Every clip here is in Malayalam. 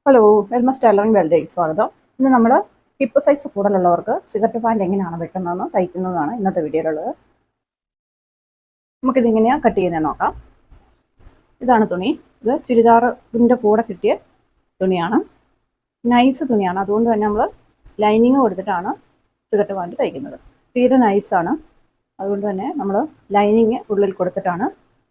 ഹലോ, വെൽമസ് ടൈലറിംഗ് വേൾഡിലേക്ക് സ്വാഗതം. ഇന്ന് നമ്മൾ ഹിപ്പ് സൈസ് കൂടുതലുള്ളവർക്ക് സിഗരറ്റ് പാൻറ് എങ്ങനെയാണ് വെട്ടുന്നതെന്ന് തയ്ക്കുന്നതാണ് ഇന്നത്തെ വീഡിയോയിലുള്ളത്. നമുക്കിതെങ്ങനെയാണ് കട്ട് ചെയ്യുന്നത് നോക്കാം. ഇതാണ് തുണി. ഇത് ചുരിദാറിൻ്റെ കൂടെ കിട്ടിയ തുണിയാണ്. നൈസ് തുണിയാണ്. അതുകൊണ്ട് തന്നെ നമ്മൾ ലൈനിങ് കൊടുത്തിട്ടാണ് സിഗരറ്റ് പാൻറ് തയ്ക്കുന്നത്. തീരെ നൈസാണ്. അതുകൊണ്ട് തന്നെ നമ്മൾ ലൈനിങ് ഉള്ളിൽ കൊടുത്തിട്ടാണ്,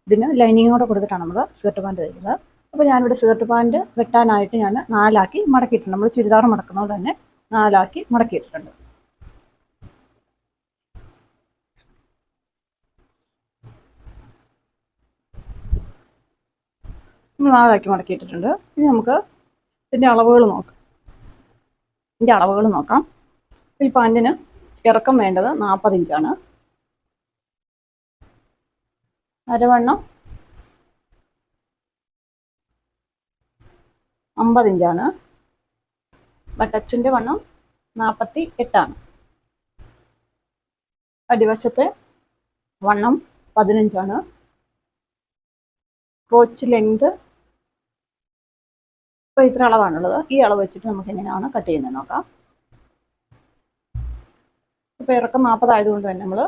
ഇതിന് ലൈനിങ്ങോടെ കൊടുത്തിട്ടാണ് നമ്മൾ സിഗരറ്റ് പാൻറ് തയ്ക്കുന്നത്. അപ്പോൾ ഞാനിവിടെ സിഗരറ്റ് പാൻറ് വെട്ടാനായിട്ട് ഞാൻ 4 ആക്കി മടക്കിയിട്ടുണ്ട്. നമ്മൾ ചുരിദാർ മടക്കുന്നത് തന്നെ 4 ആക്കി മടക്കിയിട്ടുണ്ട്. നമ്മൾ 4 ആക്കി മടക്കിയിട്ടുണ്ട്. ഇനി നമുക്ക് ഇതിൻ്റെ അളവുകൾ നോക്കാം. ഈ പാൻറ്റിന് ഇറക്കം വേണ്ടത് 40 ഇഞ്ചാണ്. അരവണ്ണം 50 ഇഞ്ചാണ്. ബട്ടക്സിൻ്റെ വണ്ണം 48ആണ്. അടിവശത്തെ വണ്ണം 15ആണ്. ക്രോച്ച് ലെങ്ത് ഇപ്പോൾ ഇത്ര അളവാണുള്ളത്. ഈ അളവ് വെച്ചിട്ട് നമുക്ക് എങ്ങനെയാണ് കട്ട് ചെയ്യുന്നത് നോക്കാം. ഇപ്പോൾ ഇറക്കം 40 ആയതുകൊണ്ട് തന്നെ നമ്മൾ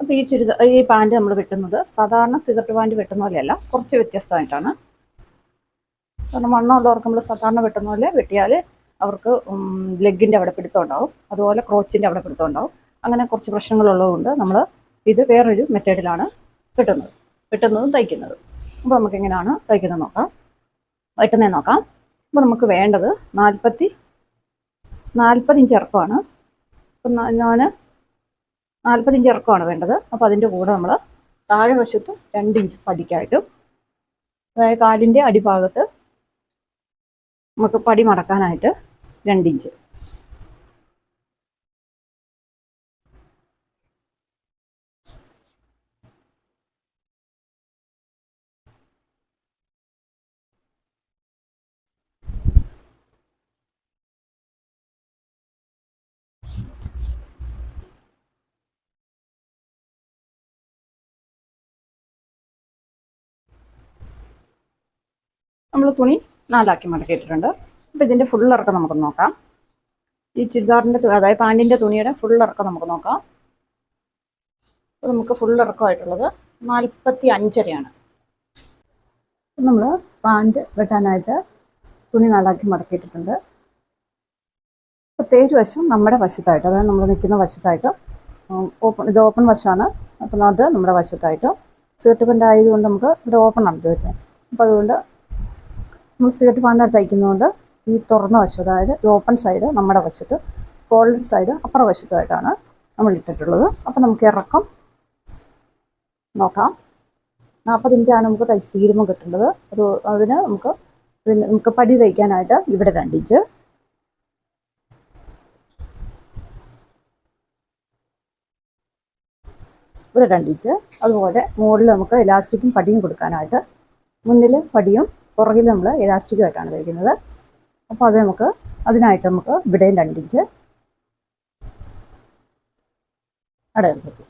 അപ്പോൾ ഈ പാൻറ് നമ്മൾ വെട്ടുന്നത് സാധാരണ സിഗരറ്റ് പാൻറ് വെട്ടുന്ന പോലെയല്ല, കുറച്ച് വ്യത്യസ്തമായിട്ടാണ്. കാരണം വണ്ണമുള്ളവർക്ക് നമ്മൾ സാധാരണ വെട്ടുന്ന പോലെ വെട്ടിയാൽ അവർക്ക് ലെഗിൻ്റെ അവിടെ പിടുത്തം ഉണ്ടാവും, അതുപോലെ ക്രോച്ചിൻ്റെ അവിടെ പിടുത്തം ഉണ്ടാവും. അങ്ങനെ കുറച്ച് പ്രശ്നങ്ങളുള്ളതുകൊണ്ട് നമ്മൾ ഇത് വേറൊരു മെത്തേഡിലാണ് വെട്ടുന്നതും തയ്ക്കുന്നതും. അപ്പോൾ നമുക്ക് എങ്ങനെയാണ് വെട്ടുന്നത് നോക്കാം. അപ്പോൾ നമുക്ക് വേണ്ടത് 40 ഇഞ്ച് ഇറക്കമാണ്. അപ്പം ഞാൻ 40 ഇഞ്ച് ഇറക്കമാണ് വേണ്ടത്. അപ്പോൾ അതിൻ്റെ കൂടെ നമ്മൾ താഴെ വശത്ത് 2 ഇഞ്ച് പടിക്കായിട്ടും, അതായത് കാലിൻ്റെ അടിഭാഗത്ത് നമുക്ക് പടി മടക്കാനായിട്ട് 2 ഇഞ്ച്. നമ്മൾ തുണി 4 ആക്കി മടക്കിയിട്ടുണ്ട്. അപ്പോൾ ഇതിൻ്റെ ഫുൾ ഇറക്കം നമുക്ക് നോക്കാം. ഈ ചുരിദാറിൻ്റെ അതായത് പാൻറ്റിൻ്റെ തുണിയുടെ ഫുൾ ഇറക്കം നമുക്ക് നോക്കാം. അപ്പോൾ നമുക്ക് ഫുൾ ഇറക്കമായിട്ടുള്ളത് 45.5 നമ്മൾ പാൻറ്റ് വെട്ടാനായിട്ട് തുണി 4 ആക്കി മടക്കിയിട്ടുണ്ട്. പ്രത്യേകിച്ച് വശം നമ്മുടെ വശത്തായിട്ട്, അതായത് നമ്മൾ നിൽക്കുന്ന വശത്തായിട്ട് ഇത് ഓപ്പൺ വശമാണ്. അപ്പം അത് നമ്മുടെ വശത്തായിട്ട് സിഗരറ്റ് പാൻറ് ആയതുകൊണ്ട് നമുക്ക് ഇത് ഓപ്പൺ ആണ് വരുന്നത്. അപ്പോൾ അതുകൊണ്ട് നമ്മൾ സിഗരറ്റ് പാൻറ് തയ്ക്കുന്നതുകൊണ്ട് ഈ തുറന്ന വശം, അതായത് ഈ ഓപ്പൺ സൈഡ് നമ്മുടെ വശത്ത്, ഫോൾഡഡ് സൈഡ് അപ്പുറ വശത്തായിട്ടാണ് നമ്മൾ ഇട്ടിട്ടുള്ളത്. അപ്പോൾ നമുക്ക് ഇറക്കം നോക്കാം. 40 ഇഞ്ചാണ് നമുക്ക് തയ്ച്ച് തീരുമ്പോൾ കിട്ടേണ്ടത്. അതിന് നമുക്ക് പടി തയ്ക്കാനായിട്ട് ഇവിടെ 2 ഇഞ്ച്, ഇവിടെ 2 ഇഞ്ച്. അതുപോലെ മുകളിൽ നമുക്ക് ഇലാസ്റ്റിക്കും പടിയും കൊടുക്കാനായിട്ട് മുന്നിൽ പടിയും പുറകിൽ നമ്മൾ ഇലാസ്റ്റിക്കുമായിട്ടാണ് തയ്ക്കുന്നത്. അപ്പോൾ അതിനായിട്ട് നമുക്ക് ഇവിടെയും 2 ഇഞ്ച് അടയാളം പറ്റും.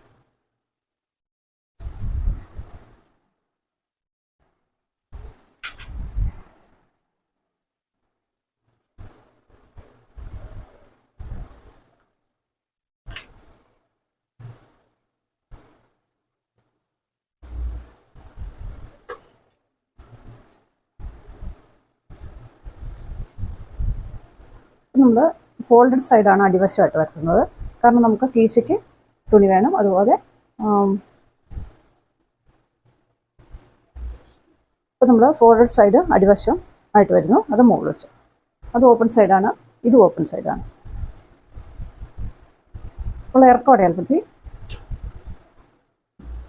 നമ്മൾ ഫോൾഡഡ് സൈഡാണ് അടിവശമായിട്ട് വരുത്തുന്നത്. കാരണം നമുക്ക് കീശയ്ക്ക് തുണി വേണം. അതുപോലെ ഇപ്പോൾ നമ്മൾ ഫോൾഡഡ് സൈഡ് അടിവശം ആയിട്ട് വരുന്നു, അത് മുകൾ വശം. അത് ഓപ്പൺ സൈഡാണ്, ഇത് ഓപ്പൺ സൈഡാണ്. അപ്പോൾ ഇറക്കം അടയാളപ്പെടുത്തി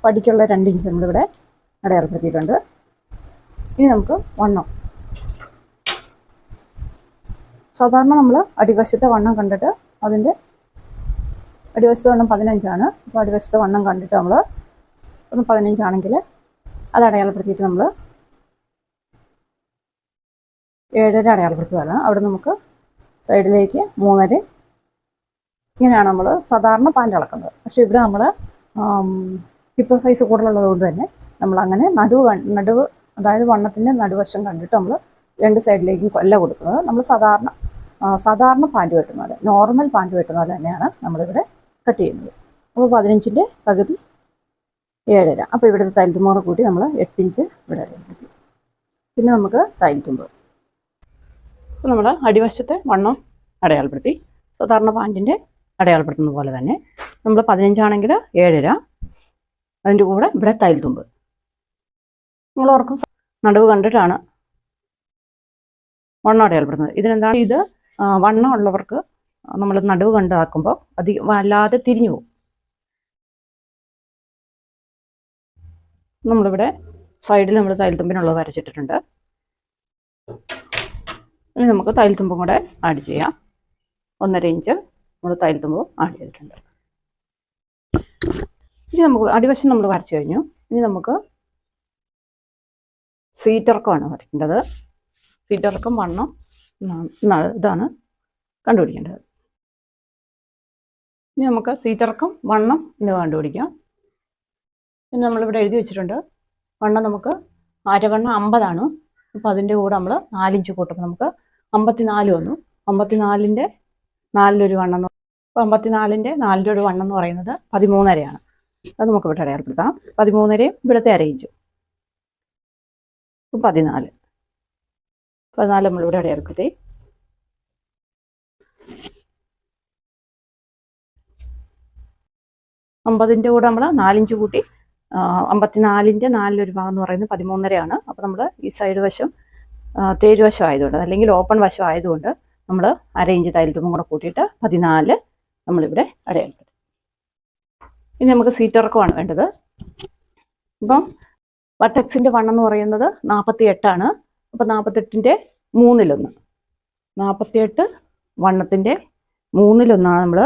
പടിക്കുള്ള 2 ഇഞ്ച് നമ്മളിവിടെ അടയാളപ്പെടുത്തിയിട്ടുണ്ട്. ഇനി നമുക്ക് വണ്ണം. സാധാരണ നമ്മൾ അടിവശത്തെ വണ്ണം കണ്ടിട്ട് അതിൻ്റെ അടിവശത്തെ വണ്ണം 15ആണ്. അപ്പോൾ അടിവശത്തെ വണ്ണം കണ്ടിട്ട് നമ്മൾ 15 ആണെങ്കിൽ അത് അടയാളപ്പെടുത്തിയിട്ട് നമ്മൾ 7.5 അടയാളപ്പെടുത്തുകയാണ്. അവിടെ നമുക്ക് സൈഡിലേക്ക് 3.5 ഇങ്ങനെയാണ് നമ്മൾ സാധാരണ പാൻറ് അളക്കുന്നത്. പക്ഷേ ഇവിടെ നമ്മൾ ഹിപ്പ് സൈസ് കൂടുതലുള്ളത് കൊണ്ട് തന്നെ നമ്മൾ അങ്ങനെ നടുവ് അതായത് വണ്ണത്തിൻ്റെ നടുവശം കണ്ടിട്ട് നമ്മൾ രണ്ട് സൈഡിലേക്കും കൊല്ല കൊടുക്കുന്നത്. നമ്മൾ സാധാരണ പാൻറ് വെട്ടുന്ന പോലെ, നോർമൽ പാൻറ് വെട്ടുന്ന പോലെ തന്നെയാണ് നമ്മളിവിടെ കട്ട് ചെയ്യുന്നത്. അപ്പോൾ 15ൻ്റെ പകുതി 7.5. അപ്പോൾ ഇവിടുത്തെ തയ്യൽത്തുമ്പോടെ കൂട്ടി നമ്മൾ 8 ഇഞ്ച് ഇവിടെ അടയാളപ്പെടുത്തി. പിന്നെ നമുക്ക് തയ്യൽത്തുമ്പ്. അപ്പോൾ നമ്മൾ അടിവശത്തെ വണ്ണം അടയാളപ്പെടുത്തി. സാധാരണ പാൻറ്റിൻ്റെ അടയാളപ്പെടുത്തുന്ന പോലെ തന്നെ നമ്മൾ 15 ആണെങ്കിൽ 7.5. അതിൻ്റെ കൂടെ ഇവിടെ തയ്യൽത്തുമ്പ്. നമ്മൾ ഓർക്കും നടുവ് കണ്ടിട്ടാണ് വണ്ണം അടയാളപ്പെടുന്നത്. ഇതിനെന്താണ് ഇത് വണ്ണം ഉള്ളവർക്ക് നമ്മൾ നടുവ് കണ്ടാക്കുമ്പോൾ വല്ലാതെ തിരിഞ്ഞു പോകും. നമ്മളിവിടെ സൈഡിൽ നമ്മൾ തയ്യൽത്തുമ്പിനുള്ളത് വരച്ചിട്ടിട്ടുണ്ട്. ഇനി നമുക്ക് തയ്യൽത്തുമ്പും കൂടെ ആഡ് ചെയ്യാം. 1.5 ഇഞ്ച് നമ്മൾ തയ്യൽത്തുമ്പും ആഡ് ചെയ്തിട്ടുണ്ട്. ഇനി നമുക്ക് അടിവശം നമ്മൾ വരച്ചു കഴിഞ്ഞു. ഇനി നമുക്ക് സീറ്റിറക്കമാണ് വരയ്ക്കേണ്ടത്. സീറ്റിറക്കം വണ്ണം ഇതാണ് കണ്ടുപിടിക്കേണ്ടത്. ഇനി നമുക്ക് സീറ്റിറക്കം വണ്ണം എന്ന് കണ്ടുപിടിക്കാം. പിന്നെ നമ്മളിവിടെ എഴുതി വെച്ചിട്ടുണ്ട് വണ്ണം നമുക്ക് അരവണ്ണം 50 ആണ്. അപ്പോൾ അതിൻ്റെ കൂടെ നമ്മൾ 4 ഇഞ്ച് കൂട്ടുമ്പോൾ നമുക്ക് 54 വന്നു. 54ൻ്റെ 4 വണ്ണം, അപ്പോൾ 54ൻ്റെ 4 വണ്ണം എന്ന് പറയുന്നത് 13.5 ആണ്. അത് നമുക്ക് ഇവിടെ അടയാളപ്പെടുത്താം. 13.5 ഇവിടുത്തെ 1/2 ഇഞ്ചും 14 നമ്മളിവിടെ അടയാളപ്പെടുത്തി. 50ൻ്റെ കൂടെ നമ്മൾ 4 ഇഞ്ച് കൂട്ടി. 54ൻ്റെ 4 ഭാഗം എന്ന് പറയുന്നത് 13.5 ആണ്. അപ്പോൾ നമ്മൾ ഈ സൈഡ് വശം തേജ് വശം ആയതുകൊണ്ട്, അല്ലെങ്കിൽ ഓപ്പൺ വശം ആയതുകൊണ്ട് നമ്മൾ 1/2 ഇഞ്ച് തയ്യൽത്തുമ്പും കൂടെ കൂട്ടിയിട്ട് 14 നമ്മളിവിടെ അടയാളപ്പെടുത്തി. ഇനി നമുക്ക് സീറ്റിറക്കമാണ് വേണ്ടത്. ഇപ്പം വട്ടക്സിൻ്റെ വണ്ണം എന്ന് പറയുന്നത് 48 ആണ്. അപ്പോൾ 48ൻ്റെ 3/1, 48 വണ്ണത്തിൻ്റെ 3/1 നമ്മൾ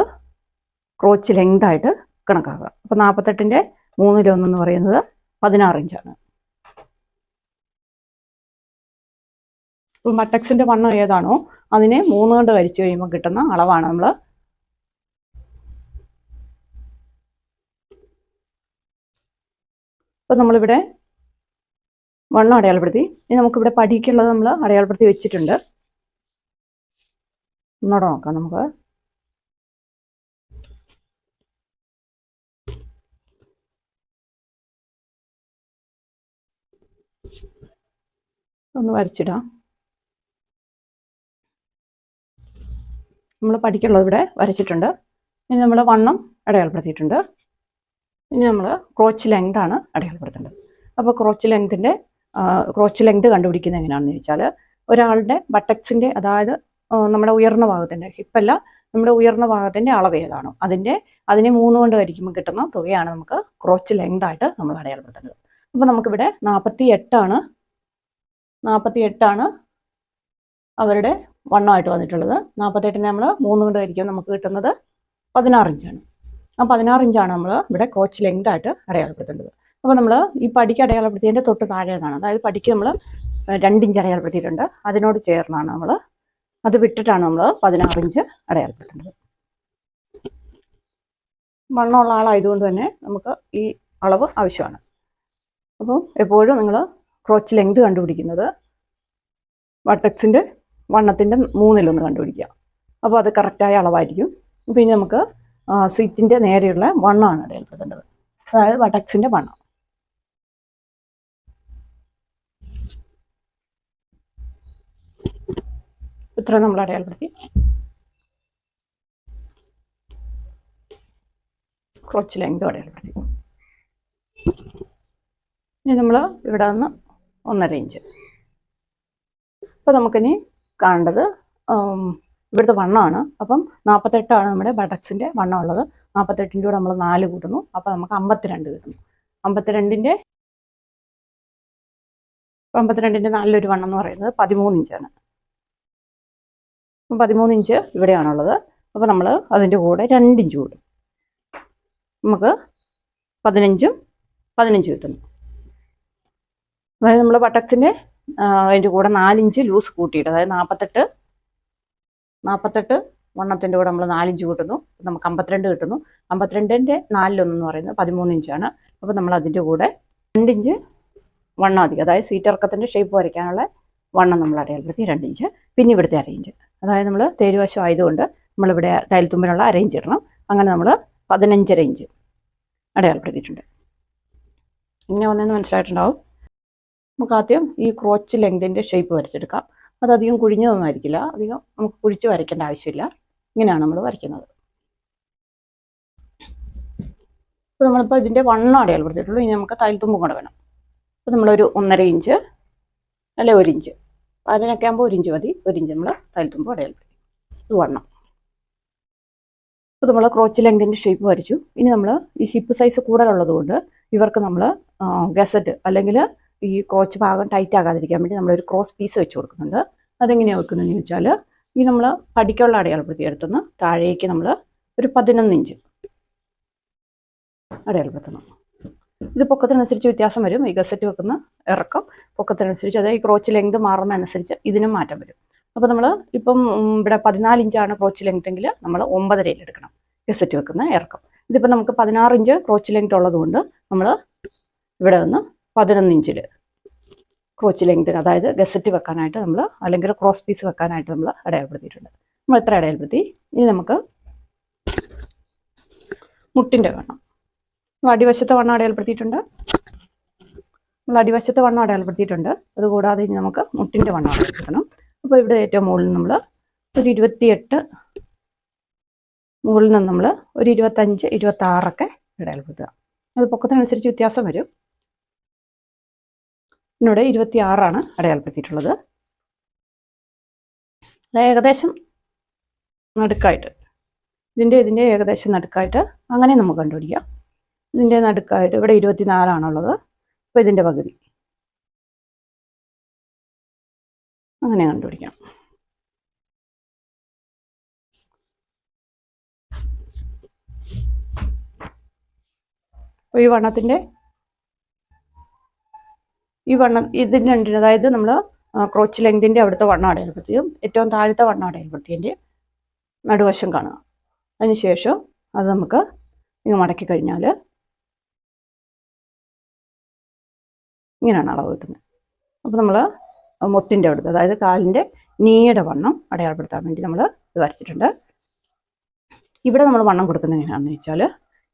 ക്രോച്ച് ലെങ്ത് ആയിട്ട് കണക്കാക്കുക. അപ്പോൾ 48ൻ്റെ 3/1 എന്ന് പറയുന്നത് 16 ഇഞ്ചാണ്. ഇപ്പോൾ വട്ടക്സിൻ്റെ വണ്ണം ഏതാണോ അതിനെ 3 കൊണ്ട് ഹരിച്ചു കഴിയുമ്പോൾ കിട്ടുന്ന അളവാണ് നമ്മൾ അപ്പോൾ നമ്മളിവിടെ വണ്ണം അടയാളപ്പെടുത്തി. ഇനി നമുക്കിവിടെ പടിക്കുള്ളത് നമ്മൾ അടയാളപ്പെടുത്തി വെച്ചിട്ടുണ്ട്. ഒന്നോടെ നോക്കാം. നമുക്ക് ഒന്ന് വരച്ചിടാം. നമ്മൾ പടിക്കുള്ളത് ഇവിടെ വരച്ചിട്ടുണ്ട്. ഇനി നമ്മൾ വണ്ണം അടയാളപ്പെടുത്തിയിട്ടുണ്ട്. ഇനി നമ്മൾ ക്രോച്ച് ലെങ്ത് ആണ് അടയാളപ്പെടുത്തേണ്ടത്. അപ്പോൾ ക്രോച്ച് ലെങ്ത് കണ്ടുപിടിക്കുന്നത് എങ്ങനെയാണെന്ന് ചോദിച്ചാൽ, ഒരാളുടെ ബട്ടക്സിൻ്റെ, അതായത് നമ്മുടെ ഉയർന്ന ഭാഗത്തിൻ്റെ, ഹിപ്പല്ല, നമ്മുടെ ഉയർന്ന ഭാഗത്തിൻ്റെ അളവ് ഏതാണോ അതിനെ 3 കൊണ്ട് ഹരിക്കുമ്പോൾ കിട്ടുന്ന തുകയാണ് നമുക്ക് ക്രോച്ച് ലെങ്ത് ആയിട്ട് നമ്മൾ അടയാളപ്പെടുത്തേണ്ടത്. അപ്പോൾ നമുക്കിവിടെ 48 ആണ് അവരുടെ വണ്ണമായിട്ട് വന്നിട്ടുള്ളത്. 48നെ നമ്മൾ 3 കൊണ്ട് ഹരിക്കുമ്പോൾ നമുക്ക് കിട്ടുന്നത് 16 ഇഞ്ചാണ്. ആ 16 ഇഞ്ചാണ് നമ്മൾ ഇവിടെ ക്രോച്ച് ലെങ്ത് ആയിട്ട് അടയാളപ്പെടുത്തേണ്ടത്. അപ്പോൾ നമ്മൾ ഈ പടിക്ക് അടയാളപ്പെടുത്തിയതിൻ്റെ തൊട്ട് താഴെയാണ്, അതായത് പടിക്ക് നമ്മൾ 2 ഇഞ്ച് അടയാളപ്പെടുത്തിയിട്ടുണ്ട്. അതിനോട് ചേർന്നാണ് നമ്മൾ അത് വിട്ടിട്ടാണ് നമ്മൾ 16 ഇഞ്ച് അടയാളപ്പെടുത്തേണ്ടത്. വണ്ണമുള്ള ആളായതുകൊണ്ട് തന്നെ നമുക്ക് ഈ അളവ് ആവശ്യമാണ്. അപ്പോൾ എപ്പോഴും നിങ്ങൾ ക്രോച്ച് ലെങ്ത് കണ്ടുപിടിക്കുന്നത് വട്ടക്സിൻ്റെ വണ്ണത്തിൻ്റെ 3/1 കണ്ടുപിടിക്കുക. അപ്പോൾ അത് കറക്റ്റായ അളവായിരിക്കും. പിന്നെ നമുക്ക് സീറ്റിൻ്റെ നേരെയുള്ള വണ്ണമാണ് അടയാളപ്പെടുത്തേണ്ടത്, അതായത് വട്ടക്സിൻ്റെ വണ്ണം. ഇത്ര നമ്മൾ അടയാളപ്പെടുത്തി. ക്രോച്ച് ലെങ്ത് അടയാളപ്പെടുത്തി. ഇനി നമ്മൾ ഇവിടെ നിന്ന് 1.5 ഇഞ്ച്. അപ്പോൾ നമുക്കിനി കാണേണ്ടത് ഇവിടുത്തെ വണ്ണമാണ്. അപ്പം 48 ആണ് നമ്മുടെ ബട്ടക്സിൻ്റെ വണ്ണം ഉള്ളത്. 48ൻ്റെ കൂടെ നമ്മൾ 4 കൂട്ടുന്നു. അപ്പോൾ നമുക്ക് 52 കിട്ടുന്നു. 52ൻ്റെ 4 വണ്ണം എന്ന് പറയുന്നത് 13 ഇഞ്ചാണ്. 13 ഇഞ്ച് ഇവിടെയാണുള്ളത്. അപ്പോൾ നമ്മൾ അതിൻ്റെ കൂടെ 2 ഇഞ്ച് കൂടും. നമുക്ക് 15 കിട്ടുന്നു. അതായത് നമ്മൾ ബട്ടക്സിൻ്റെ അതിൻ്റെ കൂടെ 4 ഇഞ്ച് ലൂസ് കൂട്ടിയിട്ട്, അതായത് 48 വണ്ണത്തിൻ്റെ കൂടെ നമ്മൾ 4 ഇഞ്ച് കൂട്ടുന്നു. നമുക്ക് 52 കിട്ടുന്നു. 52ൻ്റെ 4/1 എന്ന് പറയുന്നത് 13 ഇഞ്ചാണ്. അപ്പോൾ നമ്മൾ അതിൻ്റെ കൂടെ 2 ഇഞ്ച് വണ്ണം അധികം, അതായത് സീറ്റിറക്കത്തിൻ്റെ ഷേപ്പ് വരയ്ക്കാനുള്ള വണ്ണം നമ്മൾ അടയാളപ്പെടുത്തി 2 ഇഞ്ച്. പിന്നെ ഇവിടുത്തെ അരയിഞ്ച്, അതായത് നമ്മൾ തേരുവശം ആയതുകൊണ്ട് നമ്മളിവിടെ തയ്യൽത്തുമ്പിനുള്ള അരയിഞ്ച് ഇടണം. അങ്ങനെ നമ്മൾ 15.5 ഇഞ്ച് അടയാളപ്പെടുത്തിയിട്ടുണ്ട്. ഇങ്ങനെ ഒന്നെന്ന് മനസ്സിലായിട്ടുണ്ടാവും. നമുക്ക് ആദ്യം ഈ ക്രോച്ച് ലെങ്തിൻ്റെ ഷേപ്പ് വരച്ചെടുക്കാം. അതധികം കുഴിഞ്ഞതൊന്നും ആയിരിക്കില്ല, അധികം നമുക്ക് കുഴിച്ച് വരയ്ക്കേണ്ട ആവശ്യമില്ല. ഇങ്ങനെയാണ് നമ്മൾ വരയ്ക്കുന്നത്. അപ്പോൾ നമ്മളിപ്പോൾ ഇതിൻ്റെ വണ്ണം അടയാളപ്പെടുത്തിയിട്ടുള്ളൂ. ഇനി നമുക്ക് തയ്യൽത്തുമ്പും കൂടെ വേണം. അപ്പോൾ നമ്മളൊരു 1.5 ഇഞ്ച് അല്ലെ 1 ഇഞ്ച്, അതിനൊക്കെ ആകുമ്പോൾ 1 ഇഞ്ച് മതി. 1 ഇഞ്ച് നമ്മൾ തയ്യൽത്തുമ്പ് അടയാളപ്പെടുത്തി. ഇത് വണ്ണം. അപ്പോൾ നമ്മൾ ക്രോച്ച് ലെങ്തിൻ്റെ ഷേപ്പ് വരച്ചു. ഇനി നമ്മൾ ഈ ഹിപ്പ് സൈസ് കൂടുതലുള്ളത് കൊണ്ട് ഇവർക്ക് നമ്മൾ ഗസറ്റ് അല്ലെങ്കിൽ ഈ ക്രോച്ച് ഭാഗം ടൈറ്റ് ആകാതിരിക്കാൻ വേണ്ടി നമ്മളൊരു ക്രോസ് പീസ് വെച്ച് കൊടുക്കുന്നുണ്ട്. അതെങ്ങനെയാണ് വെക്കുന്നതെന്ന് ചോദിച്ചാൽ, ഈ നമ്മൾ പടിക്കുള്ള അടയാളപ്പെടുത്തി എടുത്തുനിന്ന് താഴേക്ക് നമ്മൾ ഒരു 11 ഇഞ്ച് അടയാളപ്പെടുത്തണം. ഇത് പൊക്കത്തിനനുസരിച്ച് വ്യത്യാസം വരും. ഈ ഗസറ്റ് വെക്കുന്ന ഇറക്കം പൊക്കത്തിനനുസരിച്ച്, അതായത് ഈ ക്രോച്ച് ലെങ്ത് മാറുന്നതനുസരിച്ച് ഇതിനും മാറ്റം വരും. അപ്പോൾ നമ്മൾ ഇപ്പം ഇവിടെ 14 ഇഞ്ചാണ് ക്രോച്ച് ലെങ്ത് എങ്കിൽ നമ്മൾ 9.5 എടുക്കണം ഗസറ്റ് വെക്കുന്ന ഇറക്കം. ഇതിപ്പോൾ നമുക്ക് 16 ഇഞ്ച് ക്രോച്ച് ലെങ്ത് ഉള്ളതുകൊണ്ട് നമ്മൾ ഇവിടെ നിന്ന് 11 ഇഞ്ചിൽ ക്രോച്ച് ലെങ്തിന്, അതായത് ഗസറ്റ് വെക്കാനായിട്ട് നമ്മൾ അല്ലെങ്കിൽ ക്രോസ് പീസ് വെക്കാനായിട്ട് നമ്മൾ അടയാളപ്പെടുത്തിയിട്ടുണ്ട്. നമ്മൾ എത്ര അടയാളപ്പെടുത്തി? ഇനി നമുക്ക് മുട്ടിൻ്റെ വണ്ണം, അടിവശത്തെ വണ്ണം അടയാളപ്പെടുത്തിയിട്ടുണ്ട്. നമ്മൾ അടിവശത്തെ വണ്ണം അടയാളപ്പെടുത്തിയിട്ടുണ്ട്. അതുകൂടാതെ ഇനി നമുക്ക് മുട്ടിൻ്റെ വണ്ണം അടയാളപ്പെടുത്തണം. അപ്പോൾ ഇവിടെ ഏറ്റവും മുകളിൽ നമ്മൾ ഒരു 28, മുകളിൽ നിന്ന് നമ്മൾ ഒരു 25, 26 അടയാളപ്പെടുത്തുക. അത് പൊക്കത്തിനനുസരിച്ച് വ്യത്യാസം വരും. ഇവിടെ 26 അടയാളപ്പെടുത്തിയിട്ടുള്ളത്. അത് ഏകദേശം നടുക്കായിട്ട്, ഇതിൻ്റെ ഏകദേശം നടുക്കായിട്ട് അങ്ങനെ നമുക്ക് കണ്ടുപിടിക്കാം. ഇതിൻ്റെ നടുക്കായിട്ട് ഇവിടെ 24 അപ്പോൾ ഇതിൻ്റെ പകുതി അങ്ങനെ കണ്ടുപിടിക്കാം. അപ്പോൾ ഈ വണ്ണത്തിൻ്റെ ഇതിൻ്റെ രണ്ടിന്, അതായത് നമ്മൾ ക്രോച്ച് ലെങ്തിൻ്റെ അവിടുത്തെ വണ്ണം അടയാളപ്പെടുത്തിയും ഏറ്റവും താഴത്തെ വണ്ണം അടയാളപ്പെടുത്തിയതിൻ്റെ നടുവശം കാണുക. അതിനുശേഷം അത് നമുക്ക് ഇങ്ങനെ മടക്കി കഴിഞ്ഞാൽ ഇങ്ങനെയാണ് അളവ് കിട്ടുന്നത്. അപ്പോൾ നമ്മൾ മുട്ടിൻ്റെ അവിടുത്തെ, അതായത് കാലിൻ്റെ നീയുടെ വണ്ണം അടയാളപ്പെടുത്താൻ വേണ്ടി നമ്മൾ ഇത് വരച്ചിട്ടുണ്ട്. ഇവിടെ നമ്മൾ വണ്ണം കൊടുക്കുന്നത് എങ്ങനെയാണെന്ന് വെച്ചാൽ,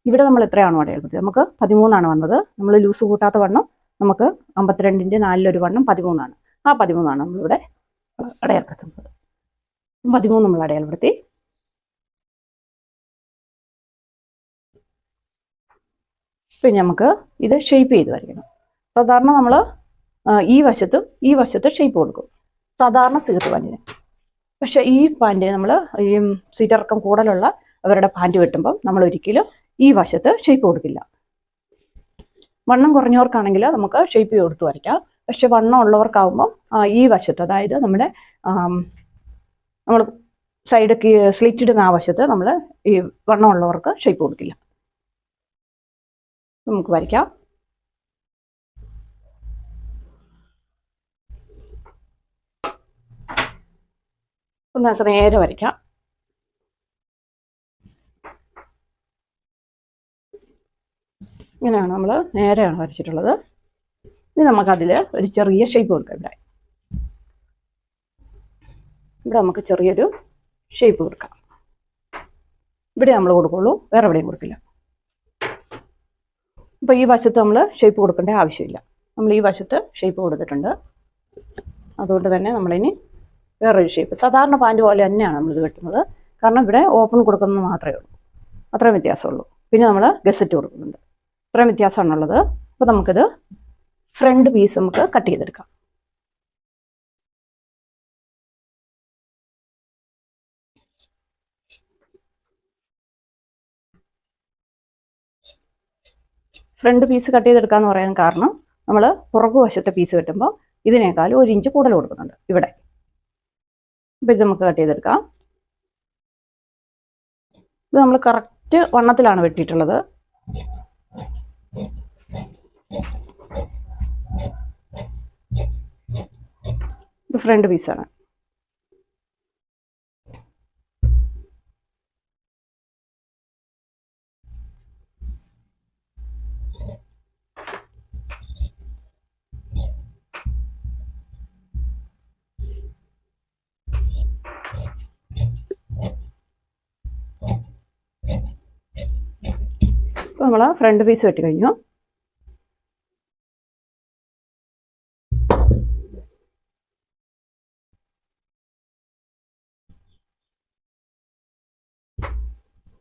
ഇവിടെ നമ്മൾ എത്രയാണോ അടയാളപ്പെടുത്തിയത്, നമുക്ക് 13 വന്നത്. നമ്മൾ ലൂസ് കൂട്ടാത്ത വണ്ണം നമുക്ക് 52ൻ്റെ 4 വണ്ണം 13. ആ 13 നമ്മളിവിടെ അടയാളപ്പെടുത്തുന്നത്. 13 നമ്മൾ അടയാളപ്പെടുത്തി. പിന്നെ നമുക്ക് ഇത് ഷേപ്പ് ചെയ്ത് വരയ്ക്കണം. സാധാരണ നമ്മൾ ഈ വശത്ത് ഷേപ്പ് കൊടുക്കും സാധാരണ സിഗർട്ട് പാൻറ്റിന്. പക്ഷേ ഈ പാൻറ്റിന് നമ്മൾ ഈ സീറ്റിറക്കം കൂടുതലുള്ള അവരുടെ പാൻറ്റ് വെട്ടുമ്പം നമ്മൾ ഒരിക്കലും ഈ വശത്ത് ഷേപ്പ് കൊടുക്കില്ല. വണ്ണം കുറഞ്ഞവർക്കാണെങ്കിൽ നമുക്ക് ഷേപ്പ് കൊടുത്ത് വരയ്ക്കാം. പക്ഷെ വണ്ണം ഉള്ളവർക്കാവുമ്പം ഈ വശത്ത്, അതായത് നമ്മൾ സൈഡ് സ്ലിറ്റ് ഇടുന്ന ആ വശത്ത് നമ്മൾ ഈ വണ്ണം ഉള്ളവർക്ക് ഷേപ്പ് കൊടുക്കില്ല. നമുക്ക് വരയ്ക്കാം. നമുക്ക് നേരെ വരയ്ക്കാം. ഇങ്ങനെയാണ് നമ്മൾ നേരെയാണ് വരച്ചിട്ടുള്ളത്. ഇനി നമുക്കതിൽ ഒരു ചെറിയ ഷേപ്പ് കൊടുക്കാം. ഇവിടെ നമുക്ക് ചെറിയൊരു ഷേപ്പ് കൊടുക്കാം. ഇവിടെ നമ്മൾ കൊടുക്കുള്ളൂ, വേറെ എവിടെയും കൊടുക്കില്ല. അപ്പോൾ ഈ വശത്ത് നമ്മൾ ഷേപ്പ് കൊടുക്കേണ്ട ആവശ്യമില്ല. നമ്മൾ ഈ വശത്ത് ഷേപ്പ് കൊടുത്തിട്ടുണ്ട്. അതുകൊണ്ട് തന്നെ നമ്മളിനി വേറൊരു ഷേപ്പ്, സാധാരണ പാൻറ്റ് പോലെ തന്നെയാണ് നമ്മളിത് വെട്ടുന്നത്. കാരണം ഇവിടെ ഓപ്പൺ കൊടുക്കുന്നത് മാത്രമേ ഉള്ളൂ, അത്രയും വ്യത്യാസമുള്ളൂ. പിന്നെ നമ്മൾ ഗസറ്റ് കൊടുക്കുന്നുണ്ട്, അത്രയും വ്യത്യാസമാണുള്ളത്. അപ്പോൾ നമുക്കിത് ഫ്രണ്ട് പീസ് നമുക്ക് കട്ട് ചെയ്തെടുക്കാം. ഫ്രണ്ട് പീസ് കട്ട് ചെയ്തെടുക്കാന്ന് പറയാൻ കാരണം, നമ്മൾ പുറകുവശത്തെ പീസ് വെട്ടുമ്പോൾ ഇതിനേക്കാൾ 1 ഇഞ്ച് കൂടുതൽ കൊടുക്കുന്നുണ്ട് ഇവിടെ. അപ്പോൾ ഇത് നമുക്ക് കട്ട് ചെയ്തെടുക്കാം. ഇത് നമ്മൾ കറക്റ്റ് വണ്ണത്തിലാണ് വെട്ടിയിട്ടുള്ളത്. ഇത് ഫ്രണ്ട് പീസാണ്. നമ്മൾ ഫ്രണ്ട് പീസ് വെട്ടി കഴിഞ്ഞു.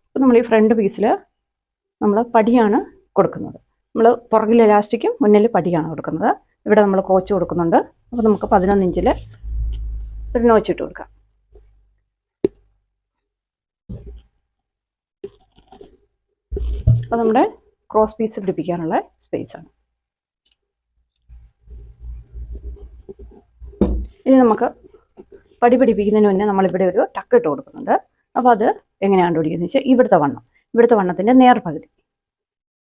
അപ്പോൾ നമ്മൾ ഈ ഫ്രണ്ട് പീസിൽ നമ്മൾ പടിയാണ് കൊടുക്കുന്നത്. നമ്മൾ പുറകിൽ ഇലാസ്റ്റിക്കും മുന്നിൽ പടിയാണ് കൊടുക്കുന്നത്. ഇവിടെ നമ്മൾ ക്രോച്ച് കൊടുക്കുന്നുണ്ട്. അപ്പോൾ നമുക്ക് 11 ഇഞ്ചിൽ ഒരു നോച്ച് ഇട്ട് കൊടുക്കാം. അപ്പോൾ നമ്മുടെ ക്രോസ് പീസ് പിടിപ്പിക്കാനുള്ള സ്പേസാണ്. ഇനി നമുക്ക് പടി പിടിപ്പിക്കുന്നതിന് മുന്നേ നമ്മളിവിടെ ഒരു ടക്ക് ഇട്ട് കൊടുക്കുന്നുണ്ട്. അപ്പോൾ അത് എങ്ങനെയാണ് കണ്ടുപിടിക്കുന്നത് വെച്ചാൽ ഇവിടുത്തെ വണ്ണത്തിൻ്റെ നേർപകുതി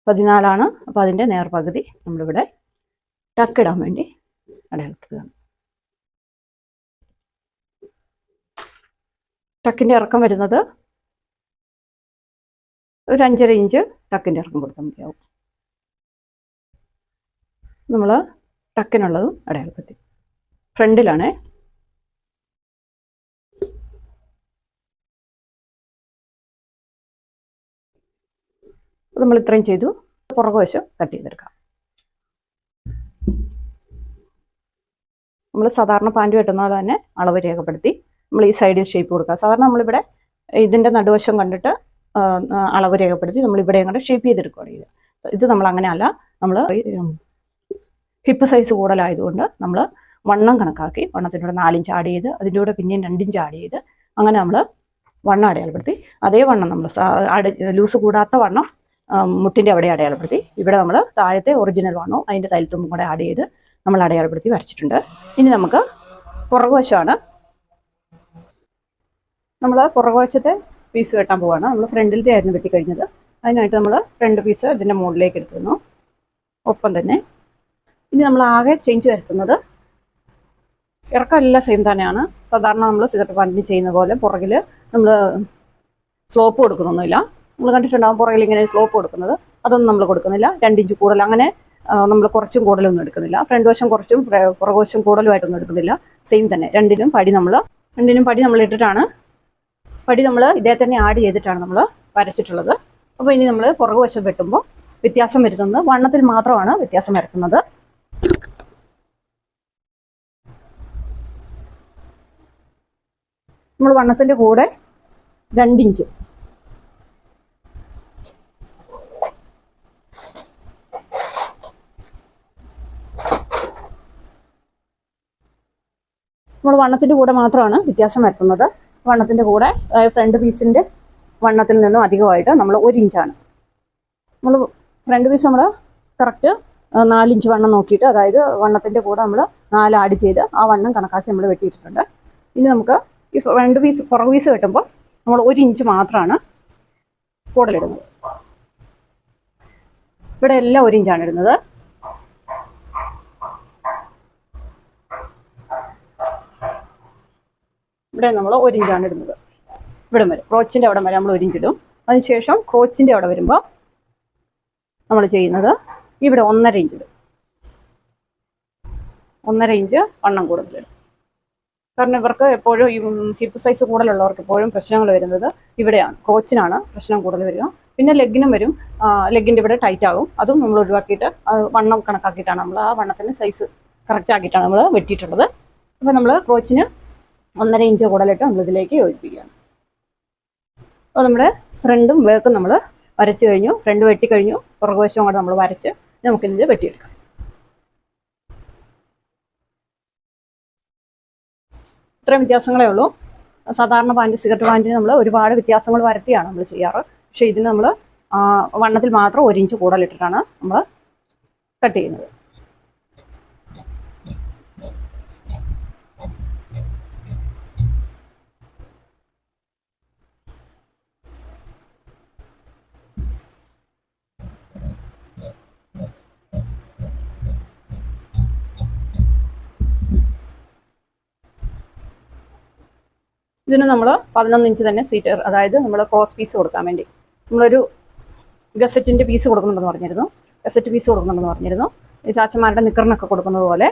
14 അപ്പോൾ അതിൻ്റെ നേർപകുതി നമ്മളിവിടെ ടക്കിടാൻ വേണ്ടി അടയാളപ്പെടുത്തുകയാണ്. ടക്കിൻ്റെ ഇറക്കം വരുന്നത് ഒരു 5.5 ഇഞ്ച് ടക്കിൻ്റെ ഇറക്കം കൊടുത്താൽ മതിയാവും. നമ്മൾ ടക്കിനുള്ളതും അടയാളപ്പെടുത്തി ഫ്രണ്ടിലാണേ. നമ്മൾ ഇത്രയും ചെയ്തു. പുറകുവശം കട്ട് ചെയ്തെടുക്കാം. നമ്മൾ സാധാരണ പാൻറ് വെട്ടുന്ന പോലെ തന്നെ അളവ് രേഖപ്പെടുത്തി നമ്മൾ ഈ സൈഡിൽ ഷേപ്പ് കൊടുക്കുക. സാധാരണ നമ്മളിവിടെ ഇതിൻ്റെ നടുവശം കണ്ടിട്ട് അളവ് രേഖപ്പെടുത്തി നമ്മൾ ഇവിടെ അങ്ങോട്ട് ഷേപ്പ് ചെയ്തെടുക്കുകയാണ് ചെയ്യുക. ഇത് നമ്മൾ അങ്ങനെയല്ല. നമ്മൾ ഹിപ്പ് സൈസ് കൂടുതലായതുകൊണ്ട് നമ്മൾ വണ്ണം കണക്കാക്കി വണ്ണത്തിൻ്റെ കൂടെ 4 ഇഞ്ച് ആഡ് ചെയ്ത് അതിൻ്റെ കൂടെ പിന്നെയും 2 ഇഞ്ച് ആഡ് ചെയ്ത് അങ്ങനെ നമ്മൾ വണ്ണം അടയാളപ്പെടുത്തി. അതേ വണ്ണം നമ്മൾ ലൂസ് കൂടാത്ത വണ്ണം മുട്ടിൻ്റെ അവിടെ അടയാളപ്പെടുത്തി. ഇവിടെ നമ്മൾ താഴത്തെ ഒറിജിനൽ വണ്ണവും അതിൻ്റെ തലത്തുമ്പും കൂടെ ആഡ് ചെയ്ത് നമ്മൾ അടയാളപ്പെടുത്തി വരച്ചിട്ടുണ്ട്. ഇനി നമുക്ക് പുറകുവശമാണ്. നമ്മൾ പുറകുവശത്തെ പീസ് വെട്ടാൻ പോവുകയാണ്. നമ്മൾ ഫ്രണ്ടിലത്തെ ആയിരുന്നു വെട്ടിക്കഴിഞ്ഞത്. അതിനായിട്ട് നമ്മൾ ഫ്രണ്ട് പീസ് ഇതിൻ്റെ മുകളിലേക്ക് എടുക്കുന്നു. ഒപ്പം തന്നെ ഇനി നമ്മൾ ആകെ ചേഞ്ച് വരുത്തുന്നത് ഇറക്കം എല്ലാം സെയിം തന്നെയാണ്. സാധാരണ നമ്മൾ സിഗരറ്റ് പാൻറ്റിന് ചെയ്യുന്ന പോലെ പുറകിൽ നമ്മൾ സ്ലോപ്പ് കൊടുക്കുന്നൊന്നുമില്ല. നമ്മൾ കണ്ടിട്ടുണ്ടാകും പുറകിൽ ഇങ്ങനെ സ്ലോപ്പ് കൊടുക്കുന്നത്. അതൊന്നും നമ്മൾ കൊടുക്കുന്നില്ല. 2 ഇഞ്ച് കൂടുതൽ അങ്ങനെ നമ്മൾ കുറച്ചും കൂടുതലൊന്നും എടുക്കുന്നില്ല. ഫ്രണ്ട് വശം കുറച്ചും പുറകുവശം കൂടുതലുമായിട്ടൊന്നും എടുക്കുന്നില്ല. സെയിം തന്നെ രണ്ടിനും പടി നമ്മൾ ഇട്ടിട്ടാണ് പടി നമ്മൾ ഇതേ തന്നെ ആഡ് ചെയ്തിട്ടാണ് നമ്മൾ വരച്ചിട്ടുള്ളത്. അപ്പോൾ ഇനി നമ്മൾ പുറകുവശം വെട്ടുമ്പോൾ വ്യത്യാസം വരുത്തുന്നത് വണ്ണത്തിൽ മാത്രമാണ് വ്യത്യാസം വരുത്തുന്നത്. നമ്മൾ വണ്ണത്തിൻ്റെ കൂടെ 2 ഇഞ്ച് നമ്മൾ വണ്ണത്തിൻ്റെ കൂടെ മാത്രമാണ് വ്യത്യാസം വരുത്തുന്നത്. വണ്ണത്തിൻ്റെ കൂടെ ഫ്രണ്ട് പീസിൻ്റെ വണ്ണത്തിൽ നിന്നും അധികമായിട്ട് നമ്മൾ 1 ഇഞ്ചാണ്. നമ്മൾ ഫ്രണ്ട് പീസ് നമ്മൾ കറക്റ്റ് 4 ഇഞ്ച് വണ്ണം നോക്കിയിട്ട്, അതായത് വണ്ണത്തിൻ്റെ കൂടെ നമ്മൾ 4 ആഡ് ചെയ്ത് ആ വണ്ണം കണക്കാക്കി നമ്മൾ വെട്ടിയിട്ടുണ്ട്. ഇനി നമുക്ക് ഈ ഫ്രണ്ട് പീസ് പുറകു പീസ് വെട്ടുമ്പോൾ നമ്മൾ 1 ഇഞ്ച് മാത്രമാണ് കൂടുതലിടുന്നത്. ഇവിടെ എല്ലാം 1 ഇഞ്ചാണ് ഇടുന്നത്. ഇവിടെ നമ്മൾ 1 ഇഞ്ചാണ് ഇടുന്നത്. ഇവിടെ വരെ ക്രോച്ചിൻ്റെ അവിടെ വരെ നമ്മൾ 1 ഇഞ്ച് ഇടും. അതിനുശേഷം ക്രോച്ചിൻ്റെ അവിടെ വരുമ്പോൾ നമ്മൾ ചെയ്യുന്നത് ഇവിടെ 1.5 ഇഞ്ച് ഇടും. 1.5 ഇഞ്ച് വണ്ണം കൂടുതലിടും. കാരണം ഇവർക്ക് എപ്പോഴും ഈ ഹിപ്പ് സൈസ് കൂടുതലുള്ളവർക്ക് എപ്പോഴും പ്രശ്നങ്ങൾ വരുന്നത് ഇവിടെയാണ്. ക്രോച്ചിനാണ് പ്രശ്നം കൂടുതൽ വരിക. പിന്നെ ലെഗിനും വരും. ലെഗിൻ്റെ ഇവിടെ ടൈറ്റ് ആകും. അതും നമ്മൾ ഒഴിവാക്കിയിട്ട് വണ്ണം കണക്കാക്കിയിട്ടാണ് നമ്മൾ ആ വണ്ണത്തിൻ്റെ സൈസ് കറക്റ്റ് ആക്കിയിട്ടാണ് നമ്മൾ വെട്ടിയിട്ടുള്ളത്. അപ്പോൾ നമ്മൾ ക്രോച്ചിന് 1.5 ഇഞ്ച് കൂടുതലിട്ട് നമ്മളിതിലേക്ക് യോജിപ്പിക്കുകയാണ്. അപ്പോൾ നമ്മുടെ ഫ്രണ്ടും ബാക്കും നമ്മൾ വരച്ച് കഴിഞ്ഞു. ഫ്രണ്ട് വെട്ടിക്കഴിഞ്ഞു. പുറകുവശവും കൂടെ നമ്മൾ വരച്ച് നമുക്കിതിൽ വെട്ടിയെടുക്കാം. ഇത്രയും വ്യത്യാസങ്ങളേ ഉള്ളൂ. സാധാരണ പാൻറ് സിഗരറ്റ് പാൻറ്റിന് നമ്മൾ ഒരുപാട് വ്യത്യാസങ്ങൾ വരുത്തിയാണ് നമ്മൾ ചെയ്യാറ്. പക്ഷേ ഇതിന് നമ്മൾ വണ്ണത്തിൽ മാത്രം 1 ഇഞ്ച് കൂടുതലിട്ടിട്ടാണ് നമ്മൾ കട്ട് ചെയ്യുന്നത്. ഇതിന് നമ്മൾ 11 ഇഞ്ച് തന്നെ സീറ്റർ, അതായത് നമ്മൾ ക്രോസ് പീസ് കൊടുക്കാൻ വേണ്ടി നമ്മളൊരു ഗസറ്റിൻ്റെ പീസ് കൊടുക്കുന്നുണ്ടെന്ന് പറഞ്ഞിരുന്നു. ഗസറ്റ് പീസ് കൊടുക്കുന്നുണ്ടെന്ന് പറഞ്ഞിരുന്നു. ഈ ചാച്ചന്മാരുടെ നിക്കറിനൊക്കെ കൊടുക്കുന്നത് പോലെ,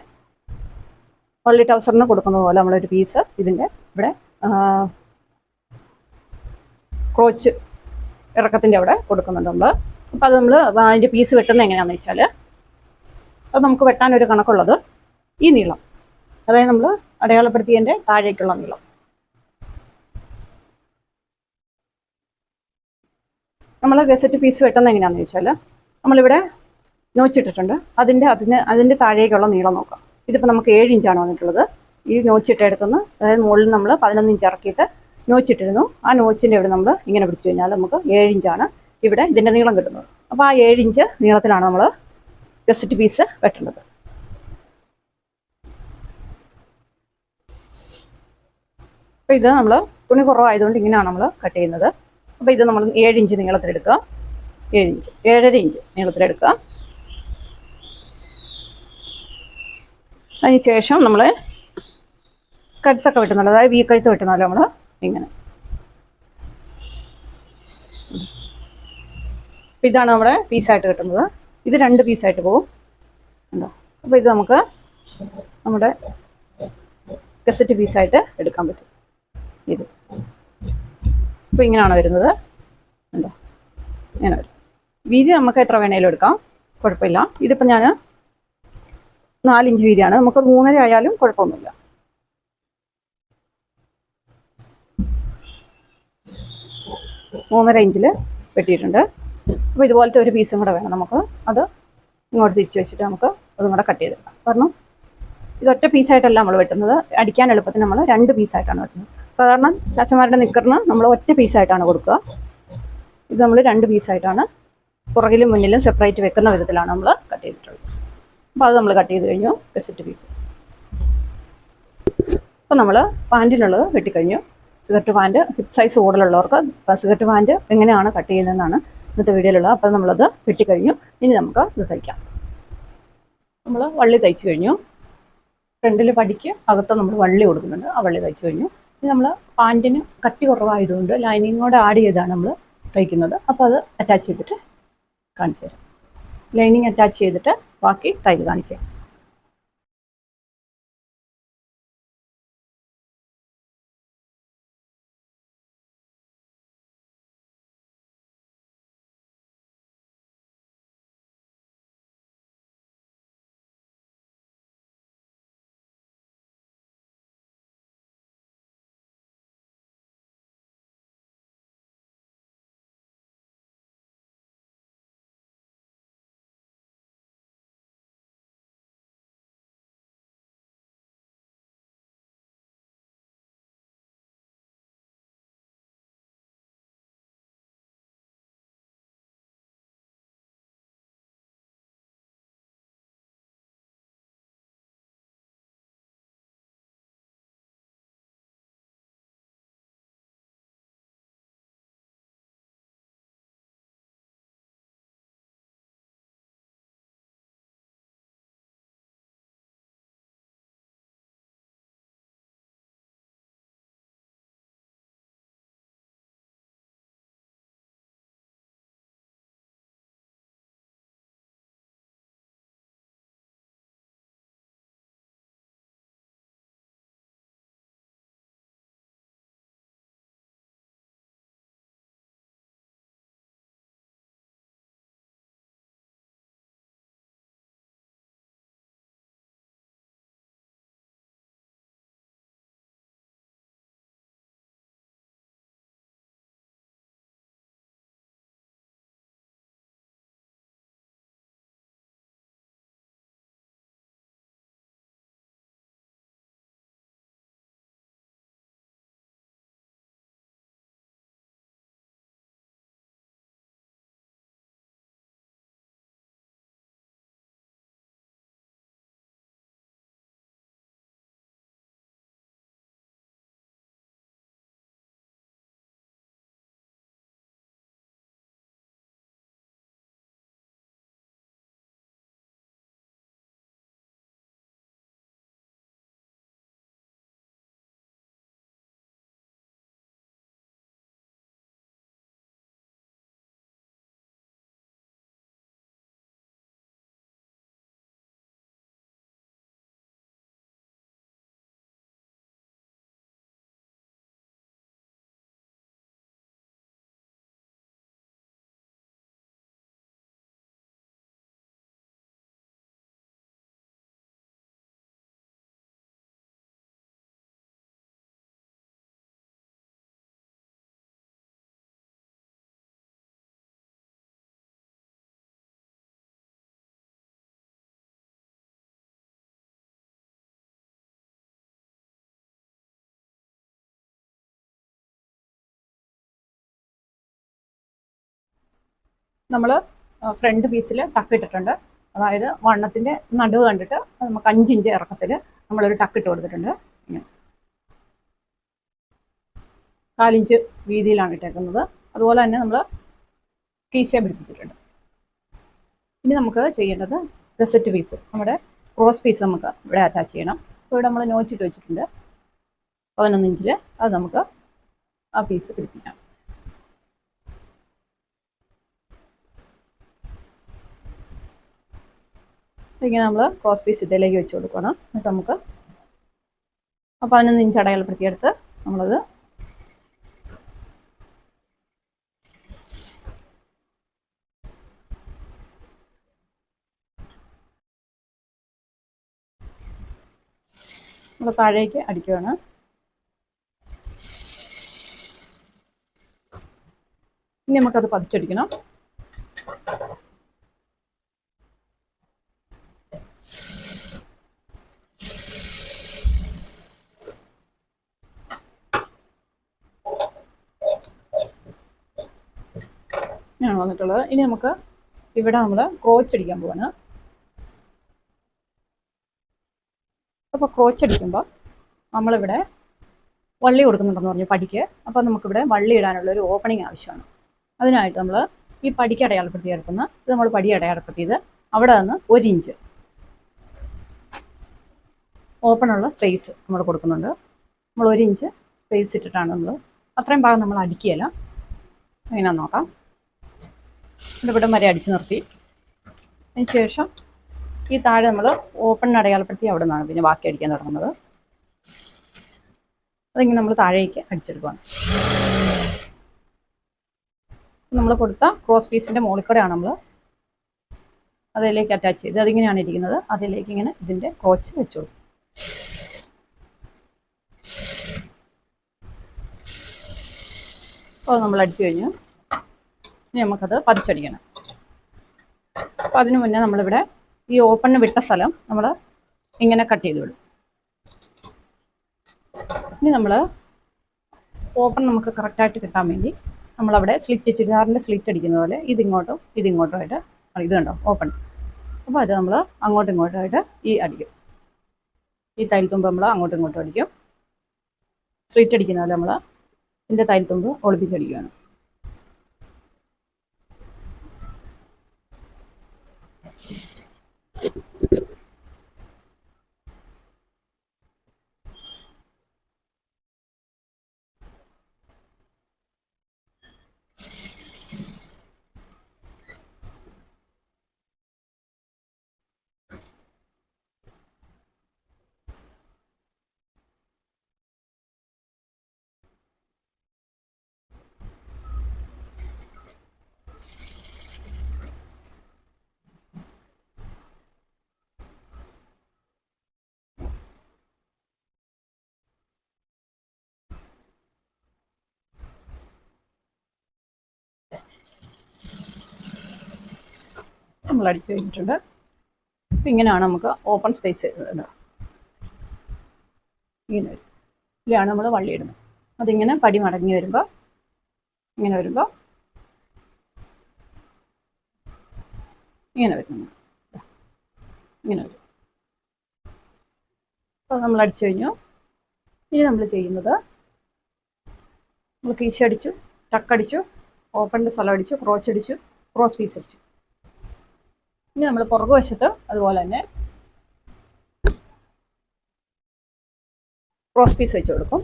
പള്ളി ടൗസറിന് കൊടുക്കുന്നത് പോലെ നമ്മളൊരു പീസ് ഇതിൻ്റെ ഇവിടെ ക്രോച്ച് ഇറക്കത്തിൻ്റെ അവിടെ കൊടുക്കുന്നുണ്ട് നമ്മൾ. അപ്പോൾ അത് നമ്മൾ അതിൻ്റെ പീസ് വെട്ടുന്നത് എങ്ങനെയാണെന്ന് വെച്ചാൽ, അത് നമുക്ക് വെട്ടാനൊരു കണക്കുള്ളത് ഈ നീളം, അതായത് നമ്മൾ അടയാളപ്പെടുത്തിയതിൻ്റെ താഴേക്കുള്ള നീളം. നമ്മൾ ഗസറ്റ് പീസ് വെട്ടുന്നത് എങ്ങനെയാണെന്ന് വെച്ചാൽ, നമ്മളിവിടെ നോച്ചിട്ടിട്ടുണ്ട്, അതിൻ്റെ താഴേക്കുള്ള നീളം നോക്കാം. ഇതിപ്പോൾ നമുക്ക് 7 ഇഞ്ചാണ് വന്നിട്ടുള്ളത്. ഈ നോച്ചിട്ടെടുത്തുനിന്ന്, അതായത് മുകളിൽ നമ്മൾ 11 ഇഞ്ച് ഇറക്കിയിട്ട് നോച്ചിട്ടിരുന്നു. ആ നോച്ചിൻ്റെ ഇവിടെ നമ്മൾ ഇങ്ങനെ പിടിച്ചു കഴിഞ്ഞാൽ നമുക്ക് 7 ഇഞ്ചാണ് ഇവിടെ ഇതിൻ്റെ നീളം കിട്ടുന്നത്. അപ്പോൾ ആ 7 ഇഞ്ച് നീളത്തിലാണ് നമ്മൾ ഗസറ്റ് പീസ് വെട്ടേണ്ടത്. അപ്പോൾ ഇത് നമ്മൾ തുണി കുറവായതുകൊണ്ട് ഇങ്ങനെയാണ് നമ്മൾ കട്ട് ചെയ്യുന്നത്. അപ്പോൾ ഇത് നമ്മൾ 7 ഇഞ്ച് നീളത്തിലെടുക്കുക, 7.5 ഇഞ്ച് നീളത്തിലെടുക്കുക. അതിന് ശേഷം നമ്മൾ കഴുത്തൊക്കെ വെട്ടുന്നത്, അതായത് വി കഴുത്ത് വെട്ടുന്നല്ലോ നമ്മൾ ഇങ്ങനെ. അപ്പം ഇതാണ് നമ്മുടെ പീസായിട്ട് കിട്ടുന്നത്. ഇത് 2 പീസായിട്ട് പോകും ഉണ്ടോ. അപ്പോൾ ഇത് നമുക്ക് നമ്മുടെ ഗസറ്റ് പീസായിട്ട് എടുക്കാൻ പറ്റും. ഇത് അപ്പോൾ ഇങ്ങനെയാണ് വരുന്നത് ഉണ്ടോ, ഇങ്ങനെ വരും. വീതി നമുക്ക് എത്ര വേണേലും എടുക്കാം, കുഴപ്പമില്ല. ഇതിപ്പോൾ ഞാൻ 4 ഇഞ്ച് വീതിയാണ്, നമുക്ക് 3.5 ആയാലും കുഴപ്പമൊന്നുമില്ല. മൂന്നര ഇഞ്ചിൽ വെട്ടിയിട്ടുണ്ട്. അപ്പോൾ ഇതുപോലത്തെ ഒരു പീസും കൂടെ വേണം നമുക്ക്. അത് ഇങ്ങോട്ട് തിരിച്ച് വെച്ചിട്ട് നമുക്ക് അതും കൂടെ കട്ട് ചെയ്തെടുക്കാം. കാരണം ഇതൊറ്റ പീസായിട്ടല്ല നമ്മൾ വെട്ടുന്നത്, അടിക്കാൻ എളുപ്പത്തിന് നമ്മൾ 2 പീസായിട്ടാണ് വെട്ടുന്നത്. സാധാരണ ചാച്ചന്മാരുടെ നിക്കറിന് നമ്മൾ ഒറ്റ പീസായിട്ടാണ് കൊടുക്കുക. ഇത് നമ്മൾ 2 പീസായിട്ടാണ് പുറകിലും മുന്നിലും സെപ്പറേറ്റ് വെക്കുന്ന വിധത്തിലാണ് നമ്മൾ കട്ട് ചെയ്തിട്ടുള്ളത്. അപ്പോൾ അത് നമ്മൾ കട്ട് ചെയ്ത് കഴിഞ്ഞു, ഗസറ്റ് പീസ്. അപ്പോൾ നമ്മൾ പാൻറ്റിനുള്ളത് വെട്ടിക്കഴിഞ്ഞു. സിഗരറ്റ് പാൻറ്റ് ഹിപ്പ് സൈസ് കൂടുതലുള്ളവർക്ക് സിഗരറ്റ് പാൻറ്റ് എങ്ങനെയാണ് കട്ട് ചെയ്യുന്നതെന്നാണ് ഇന്നത്തെ വീഡിയോയിലുള്ളത്. അപ്പോൾ നമ്മളത് വെട്ടിക്കഴിഞ്ഞു. ഇനി നമുക്ക് ഇത് തയ്ക്കാം. നമ്മൾ വള്ളി തയ്ച്ചു കഴിഞ്ഞു. ഫ്രണ്ടിൽ പടിക്ക് അകത്ത് നമ്മൾ വള്ളി കൊടുക്കുന്നുണ്ട്, ആ വള്ളി തയ്ച്ചു കഴിഞ്ഞു. ഇനി നമ്മൾ പാൻറ്റിന് കട്ടി കുറവായതുകൊണ്ട് ലൈനിങ്ങോടെ ആഡ് ചെയ്താണ് നമ്മൾ തയ്ക്കുന്നത്. അപ്പോൾ അത് അറ്റാച്ച് ചെയ്തിട്ട് കാണിച്ചു തരാം. ലൈനിങ് അറ്റാച്ച് ചെയ്തിട്ട് ബാക്കി തയ്യൽ കാണിക്കാം. നമ്മൾ ഫ്രണ്ട് പീസിൽ ടക്ക് ഇട്ടിട്ടുണ്ട്. അതായത് വണ്ണത്തിൻ്റെ നടുവ് കണ്ടിട്ട് നമുക്ക് 5 ഇഞ്ച് ഇറക്കത്തിൽ നമ്മളൊരു ടക്ക് ഇട്ട് കൊടുത്തിട്ടുണ്ട്. ഇങ്ങനെ 4 ഇഞ്ച് വീതിയിലാണ് ഇട്ടേക്കുന്നത്. അതുപോലെ തന്നെ നമ്മൾ കീശ പിടിപ്പിച്ചിട്ടുണ്ട്. ഇനി നമുക്ക് ചെയ്യേണ്ടത് ഗസറ്റ് പീസ്, നമ്മുടെ ക്രോസ് പീസ് നമുക്ക് ഇവിടെ അറ്റാച്ച് ചെയ്യണം. അപ്പോൾ ഇവിടെ നമ്മൾ നോറ്റിട്ട് വെച്ചിട്ടുണ്ട് 11 ഇഞ്ചിൽ. അത് നമുക്ക് ആ പീസ് പിടിപ്പിക്കാം. ഇങ്ങനെ നമ്മൾ ക്രോസ് പീസ് ഇതിലേക്ക് വെച്ച് കൊടുക്കണം. എന്നിട്ട് നമുക്ക് 11 ഇഞ്ച് അടയാളപ്പെടുത്തിയെടുത്ത് നമ്മളത് നമ്മൾ താഴേക്ക് അടിക്കുകയാണ്. ഇനി നമുക്കത് പതിച്ചടിക്കണം. ഇങ്ങനെയാണ് വന്നിട്ടുള്ളത്. ഇനി നമുക്ക് ഇവിടെ നമ്മൾ ക്രോച്ച് അടിക്കാൻ പോവാണ്. അപ്പോൾ ക്രോച്ച് അടിക്കുമ്പോൾ നമ്മളിവിടെ വള്ളി കൊടുക്കുന്നുണ്ടെന്ന് പറഞ്ഞു പടിക്ക്. അപ്പോൾ നമുക്കിവിടെ വള്ളി ഇടാനുള്ള ഒരു ഓപ്പണിങ് ആവശ്യമാണ്. അതിനായിട്ട് നമ്മൾ ഈ പടിക്ക് അടയാളപ്പെടുത്തി എടുക്കുന്ന ഇത് നമ്മൾ പടി അടയാളപ്പെടുത്തിയത് അവിടെ നിന്ന് 1 ഇഞ്ച് ഓപ്പണുള്ള സ്പേസ് നമ്മൾ കൊടുക്കുന്നുണ്ട്. നമ്മൾ 1 ഇഞ്ച് സ്പേസ് ഇട്ടിട്ടാണ് നമ്മൾ അത്രയും ഭാഗം നമ്മൾ അടിക്കുകയില്ല. എങ്ങനെയാണെന്ന് നോക്കാം. ഇവിടെ വരെ അടിച്ചു നിർത്തി. അതിന് ശേഷം ഈ താഴെ നമ്മൾ ഓപ്പൺ അടയാളപ്പെടുത്തി അവിടെ നിന്നാണ് പിന്നെ ബാക്കി അടിക്കാൻ തുടങ്ങുന്നത്. അതിങ്ങനെ നമ്മൾ താഴേക്ക് അടിച്ചെടുക്കുകയാണ്. നമ്മൾ കൊടുത്ത ക്രോസ് പീസിൻ്റെ മുകളിൽ കൂടെയാണ് നമ്മൾ അതിലേക്ക് അറ്റാച്ച് ചെയ്ത് അതിങ്ങനെയാണ് ഇരിക്കുന്നത്. അതിലേക്ക് ഇങ്ങനെ ഇതിൻ്റെ ക്രോച്ച് വെച്ച് കൊടുക്കും. അപ്പോൾ നമ്മൾ അടിച്ചു കഴിഞ്ഞു. ഇനി നമുക്കത് പതിച്ചടിക്കണം. അപ്പോൾ അതിന് മുന്നേ നമ്മളിവിടെ ഈ ഓപ്പണിന് വിട്ട സ്ഥലം നമ്മൾ ഇങ്ങനെ കട്ട് ചെയ്ത് വിടും. ഇനി നമ്മൾ ഓപ്പൺ നമുക്ക് കറക്റ്റായിട്ട് കിട്ടാൻ വേണ്ടി നമ്മളവിടെ സ്ലിറ്റ്, ചുരിദാറിൻ്റെ സ്ലിറ്റ് അടിക്കുന്ന പോലെ ഇതിങ്ങോട്ടും ഇതിങ്ങോട്ടുമായിട്ട് ഇത് കണ്ടോ ഓപ്പൺ. അപ്പോൾ അത് നമ്മൾ അങ്ങോട്ടും ഇങ്ങോട്ടുമായിട്ട് ഈ അടിക്കും. ഈ തയ്യൽത്തുമ്പ് നമ്മൾ അങ്ങോട്ടും ഇങ്ങോട്ടും അടിക്കും. സ്ലിറ്റ് അടിക്കുന്ന പോലെ നമ്മൾ ഇതിൻ്റെ തയ്യൽത്തുമ്പ് ഒളിപ്പിച്ചടിക്കുകയാണ്. നമ്മൾ അടിച്ചു കഴിഞ്ഞിട്ടുണ്ട്. അപ്പം ഇങ്ങനെയാണ് നമുക്ക് ഓപ്പൺ സ്പേസ് ഇടുന്നത്. ഇങ്ങനെ വരും. ഇതിലാണ് നമ്മൾ വള്ളി ഇടുന്നത്. അതിങ്ങനെ പടി മടങ്ങി വരുമ്പോൾ ഇങ്ങനെ വരുമ്പോൾ ഇങ്ങനെ വരും. ഇങ്ങനെ വരും. അപ്പോൾ നമ്മൾ അടിച്ചു കഴിഞ്ഞു. ഇനി നമ്മൾ ചെയ്യുന്നത് നമ്മൾ കീശ അടിച്ചു, ടക്കടിച്ചു, ഓപ്പണിൻ്റെ സ്ഥലം അടിച്ചു, ക്രോച്ച് അടിച്ചു, ക്രോസ് പീസ് അടിച്ചു. ഇനി നമ്മൾ പുറകുവശത്ത് അതുപോലെ തന്നെ ക്രോസ് പീസ് വെച്ച് കൊടുക്കും.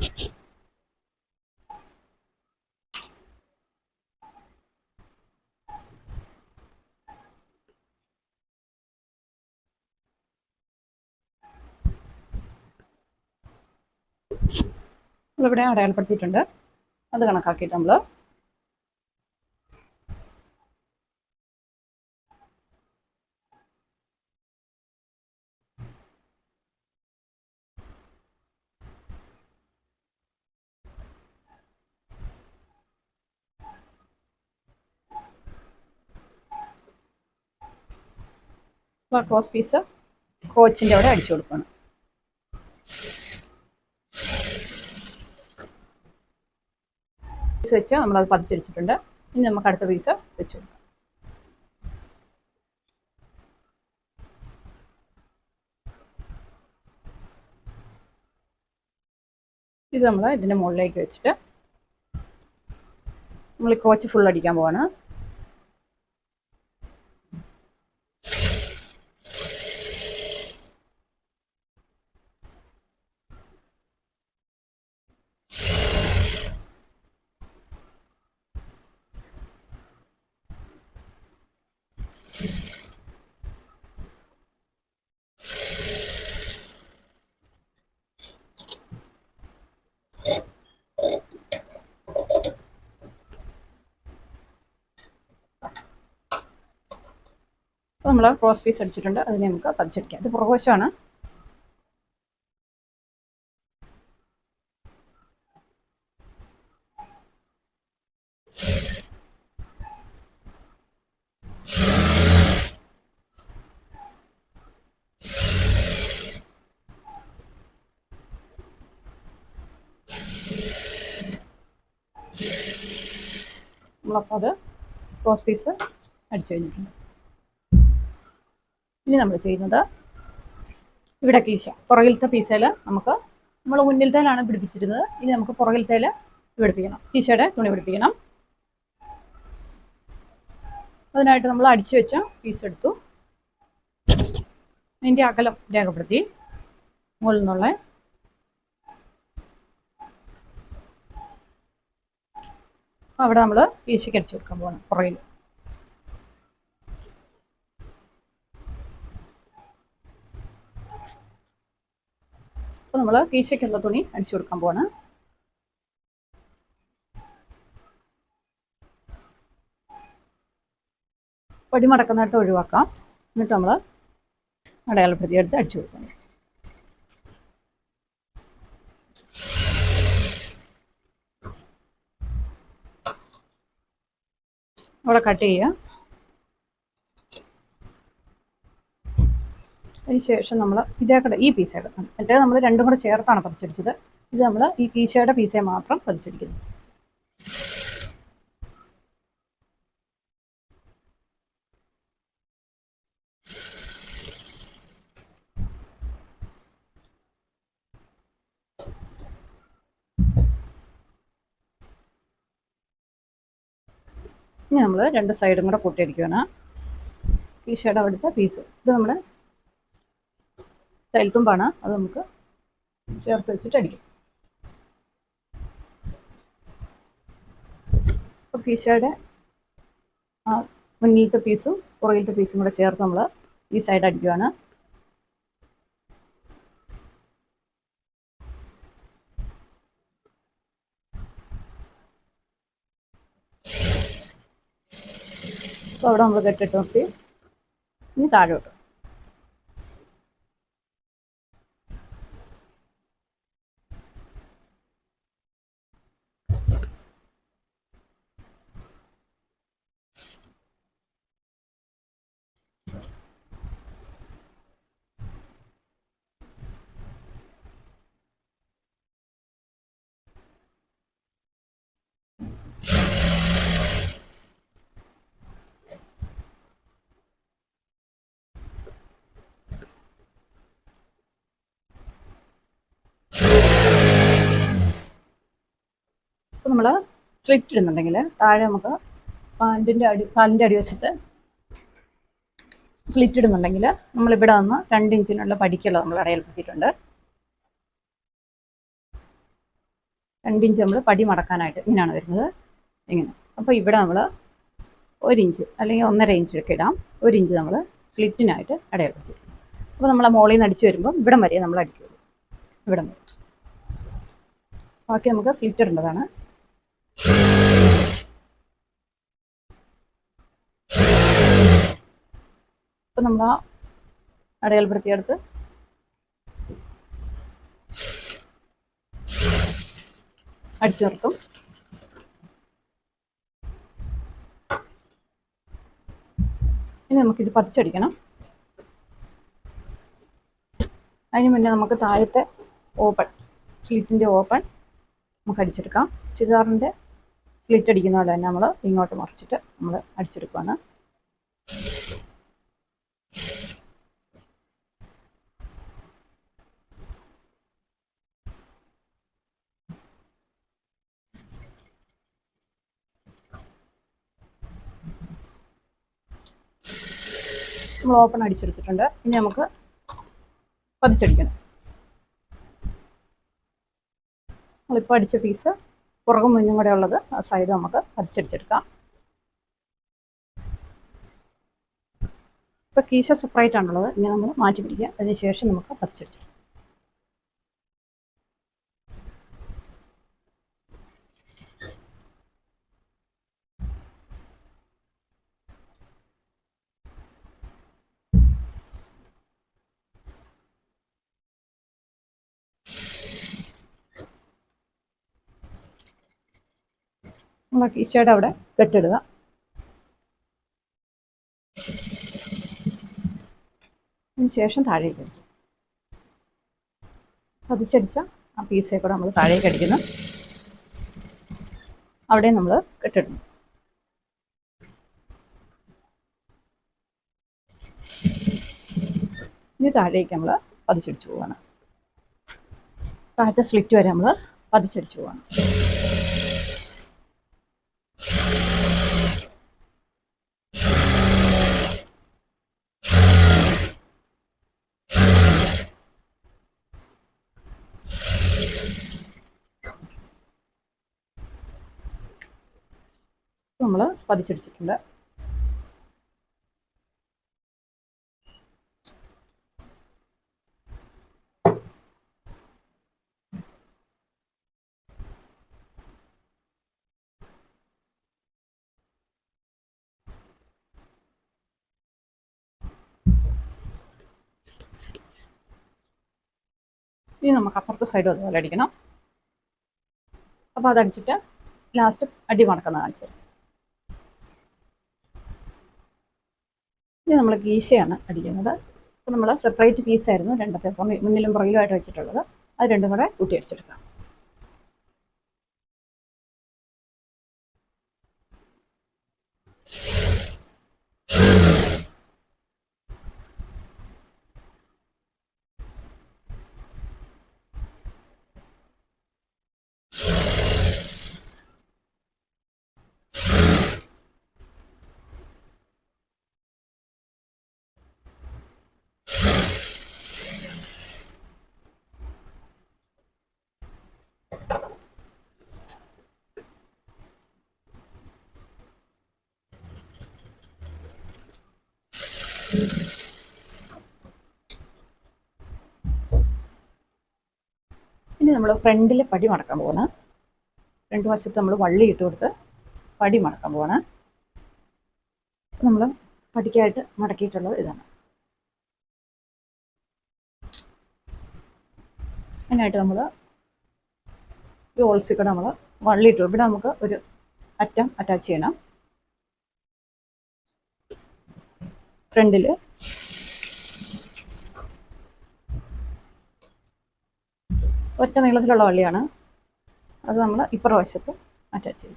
നമ്മളിവിടെ അടയാളപ്പെടുത്തിയിട്ടുണ്ട്. അത് കണക്കാക്കിയിട്ട് നമ്മൾ ക്രോസ് പീസ് ക്രോച്ചിൻ്റെ അവിടെ അടിച്ചു കൊടുക്കണം. പീസ് വെച്ച് നമ്മളത് പതിച്ചടിച്ചിട്ടുണ്ട്. ഇനി നമുക്ക് അടുത്ത പീസ് വെച്ച് കൊടുക്കാം. ഇത് നമ്മൾ ഇതിൻ്റെ മുകളിലേക്ക് വെച്ചിട്ട് നമ്മൾ ഈ കോച്ച് ഫുൾ അടിക്കാൻ പോവാണ്. അപ്പോൾ നമ്മൾ ക്രോസ് പീസ് അടിച്ചിട്ടുണ്ട്. അതിനെ നമുക്ക് പതിച്ചടിക്കാം. ഇത് പുറകുവശമാണ്. നമ്മളപ്പോൾ അത് ക്രോസ് പീസ് അടിച്ചു കഴിഞ്ഞിട്ടുണ്ട്. ഇനി നമ്മൾ ചെയ്യുന്നത് ഇവിടെ കീശ പുറകിലത്തെ പീസയിൽ നമ്മൾ മുന്നിലത്തേലാണ് പിടിപ്പിച്ചിരുന്നത്. ഇനി നമുക്ക് പുറകിലത്തേൽ പിടിപ്പിക്കണം. കീശയുടെ തുണി പിടിപ്പിക്കണം. അതിനായിട്ട് നമ്മൾ അടിച്ചു വെച്ച പീസ് എടുത്തു. അതിൻ്റെ അകലം രേഖപ്പെടുത്തി മുകളിൽ നിന്നുള്ള അവിടെ നമ്മൾ കീശയ്ക്ക് അടിച്ചു വെക്കാൻ പോകണം പുറകിൽ. അപ്പോൾ നമ്മൾ കീശയ്ക്കുള്ള തുണി അടിച്ചു കൊടുക്കാൻ പോവാണ്. പടി മടക്കുന്നിടത്ത് ഒഴിവാക്കാം. എന്നിട്ട് നമ്മൾ അടയാളപ്പെടുത്തി എടുത്ത് അടിച്ചു കൊടുക്കണം. അവിടെ കട്ട് ചെയ്യുക. അതിനുശേഷം നമ്മൾ ഇതേക്കടെ ഈ പീസ് എടുക്കണം. മറ്റേ നമ്മൾ രണ്ടും കൂടെ ചേർത്താണ് പതിച്ചടിച്ചത്. ഇത് നമ്മൾ ഈ കീശയുടെ പീസെ മാത്രം പതിച്ചടിക്കുന്നു. ഇനി നമ്മൾ രണ്ട് സൈഡും കൂടെ കൂട്ടിയടിക്കുകയാണ്. കീശയുടെ അവിടുത്തെ പീസ് ഇത് നമ്മുടെ തയ്യൽത്തുമ്പാണ്. അത് നമുക്ക് ചേർത്ത് വെച്ചിട്ട് അടിക്കും. അപ്പോൾ കീശയുടെ ആ മുന്നിലത്തെ പീസും പുറകിലത്തെ പീസും കൂടെ ചേർത്ത് നമ്മൾ ഈ സൈഡ് അടിക്കുകയാണ്. അപ്പോൾ അവിടെ നമ്മൾ കെട്ടിട്ട് നിർത്തി. ഇനി താഴോട്ട് നമ്മൾ സ്ലിറ്റ് ഇടുന്നുണ്ടെങ്കിൽ താഴെ നമുക്ക് കാലിൻ്റെ അടിവശത്ത് സ്ലിറ്റ് ഇടുന്നുണ്ടെങ്കിൽ നമ്മളിവിടെ നിന്ന് 2 ഇഞ്ചിനുള്ള പടിക്കുള്ളത് നമ്മൾ അടയാളപ്പെടുത്തിയിട്ടുണ്ട്. 2 ഇഞ്ച് നമ്മൾ പടി മടക്കാനായിട്ട് ഇങ്ങനെയാണ് വരുന്നത്. ഇങ്ങനെ. അപ്പോൾ ഇവിടെ നമ്മൾ 1 ഇഞ്ച് അല്ലെങ്കിൽ 1.5 ഇഞ്ചൊക്കെ ഇടാം. 1 ഇഞ്ച് നമ്മൾ സ്ലിറ്റിനായിട്ട് അടയാളപ്പെടുത്തിയിട്ടുണ്ട്. അപ്പോൾ നമ്മൾ മോളിൽ നിന്ന് അടിച്ച് വരുമ്പം ഇവിടം വരെ നമ്മൾ അടിക്കുള്ളൂ. ഇവിടം വരെ. ബാക്കി നമുക്ക് സ്ലിറ്റ് ഇടേണ്ടതാണ്. അപ്പോൾ നമ്മൾ ആ അടയാളപ്പെടുത്തിയെടുത്ത് അടിച്ചു നിർത്തും. ഇനി നമുക്കിത് പതിച്ചടിക്കണം. അതിന് മുന്നേ നമുക്ക് താഴത്തെ സ്ലിറ്റിൻ്റെ ഓപ്പൺ നമുക്ക് അടിച്ചെടുക്കാം. ചുരിദാറിൻ്റെ സ്ലിറ്റ് അടിക്കുന്ന പോലെ തന്നെ നമ്മൾ ഇങ്ങോട്ട് മറിച്ചിട്ട് നമ്മൾ അടിച്ചെടുക്കുകയാണ്. നമ്മൾ ഓപ്പൺ അടിച്ചെടുത്തിട്ടുണ്ട്. ഇനി നമുക്ക് പതിച്ചടിക്കണം. നമ്മളിപ്പോൾ അടിച്ച പീസ് പുറകും മുന്നും കൂടെ ഉള്ളത് ആ സൈഡ് നമുക്ക് പതിച്ചടിച്ചെടുക്കാം. ഇപ്പോൾ കീശ സെപ്പറേറ്റ് ആണുള്ളത്. ഇനി നമ്മൾ മാറ്റി പിടിക്കുക. അതിനുശേഷം നമുക്ക് പതിച്ചടിച്ചെടുക്കാം. നമ്മൾ കീശയുടെ അവിടെ കെട്ടിടുക. അതിനുശേഷം താഴേക്ക് അടിക്കും. പതിച്ചടിച്ച ആ പീസേ കൂടെ നമ്മൾ താഴേക്ക് അടിക്കുന്നു. അവിടെ നമ്മൾ കെട്ടിടുന്നു. ഇനി താഴേക്ക് നമ്മൾ പതിച്ചടിച്ചു പോവാണ്. താഴത്തെ സ്ലിറ്റ് വരെ നമ്മൾ പതിച്ചടിച്ചു പോവാണ്. നമ്മൾ പതിച്ചടിച്ചിട്ടുണ്ട്. ഇനി നമുക്ക് അപ്പുറത്തെ സൈഡ് അതുപോലെ അടിക്കണം. അപ്പോൾ അതടിച്ചിട്ട് ലാസ്റ്റ് അടി മടക്കുന്ന കാണിച്ചു. ഇനി നമ്മൾ കീശയാണ് അടിക്കുന്നത്. അപ്പോൾ നമ്മൾ സെപ്പറേറ്റ് പീസായിരുന്നു രണ്ടത്തെ മുന്നിലും പുറകിലുമായിട്ട് വെച്ചിട്ടുള്ളത്. അത് രണ്ടും കൂടെ കൂട്ടി അടിച്ചെടുക്കാം. ഇനി നമ്മൾ ഫ്രണ്ടിൽ പടി മടക്കാൻ പോവാണ്. രണ്ട് വശത്ത് നമ്മൾ വള്ളി ഇട്ട് കൊടുത്ത് പടി മടക്കാൻ പോവാണ്. നമ്മൾ പടിക്കായിട്ട് മടക്കിയിട്ടുള്ളത് ഇതാണ്. അതിനായിട്ട് നമ്മൾ ഈ ഹോൾസിൽ കൂടെ നമ്മൾ വള്ളി ഇട്ടു. ഇവിടെ നമുക്ക് ഒരു അറ്റം അറ്റാച്ച് ചെയ്യണം. ഫ്രണ്ടിൽ ഒറ്റ നീളത്തിലുള്ള വള്ളിയാണ്. അത് നമ്മൾ ഇപ്പുറ വശത്ത് അറ്റാച്ച് ചെയ്യും.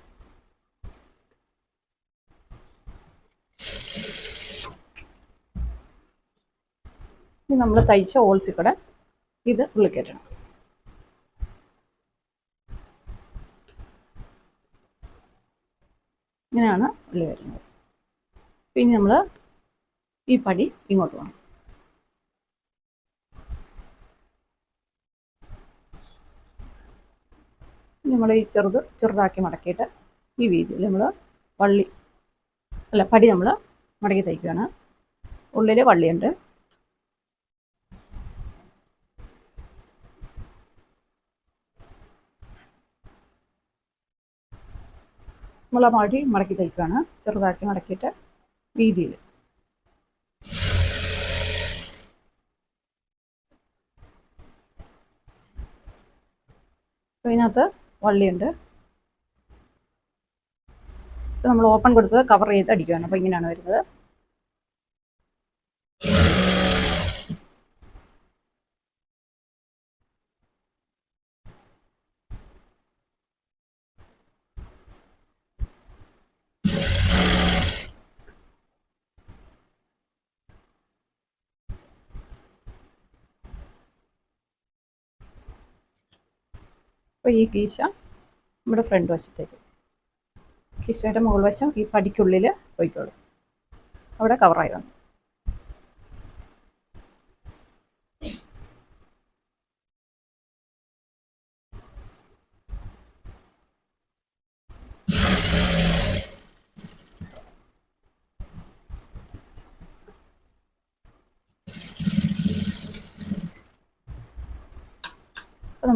ഇനി നമ്മൾ തയ്ച്ച ഹോൾസിൽ കൂടെ ഇത് ഉള്ളിൽ കയറ്റണം. ഇങ്ങനെയാണ് ഉള്ളി വരുന്നത്. പിന്നെ നമ്മൾ ഈ പടി ഇങ്ങോട്ട് പോകണം. നമ്മൾ ഈ ചെറുതാക്കി മടക്കിയിട്ട് ഈ വീതിയിൽ നമ്മൾ പടി നമ്മൾ മടക്കി തയ്ക്കുകയാണ്. ഉള്ളിൽ വള്ളിയുണ്ട്. നമ്മൾ ആ പടി മടക്കി തയ്ക്കുകയാണ്. ചെറുതാക്കി മടക്കിയിട്ട് വീതിയിൽ. അപ്പോൾ ഇതിനകത്ത് വള്ളിയുണ്ട്. നമ്മൾ ഓപ്പൺ കൊടുത്ത് കവർ ചെയ്ത് അടിക്കുകയാണ്. അപ്പോൾ ഇങ്ങനെയാണ് വരുന്നത്. അപ്പോൾ ഈ കീശ നമ്മുടെ ഫ്രണ്ട് വശത്തേക്ക്, കീശയുടെ മുകൾ വശം ഈ പടിക്കുള്ളിൽ പോയിക്കോളും. അവിടെ കവറായി വന്നു.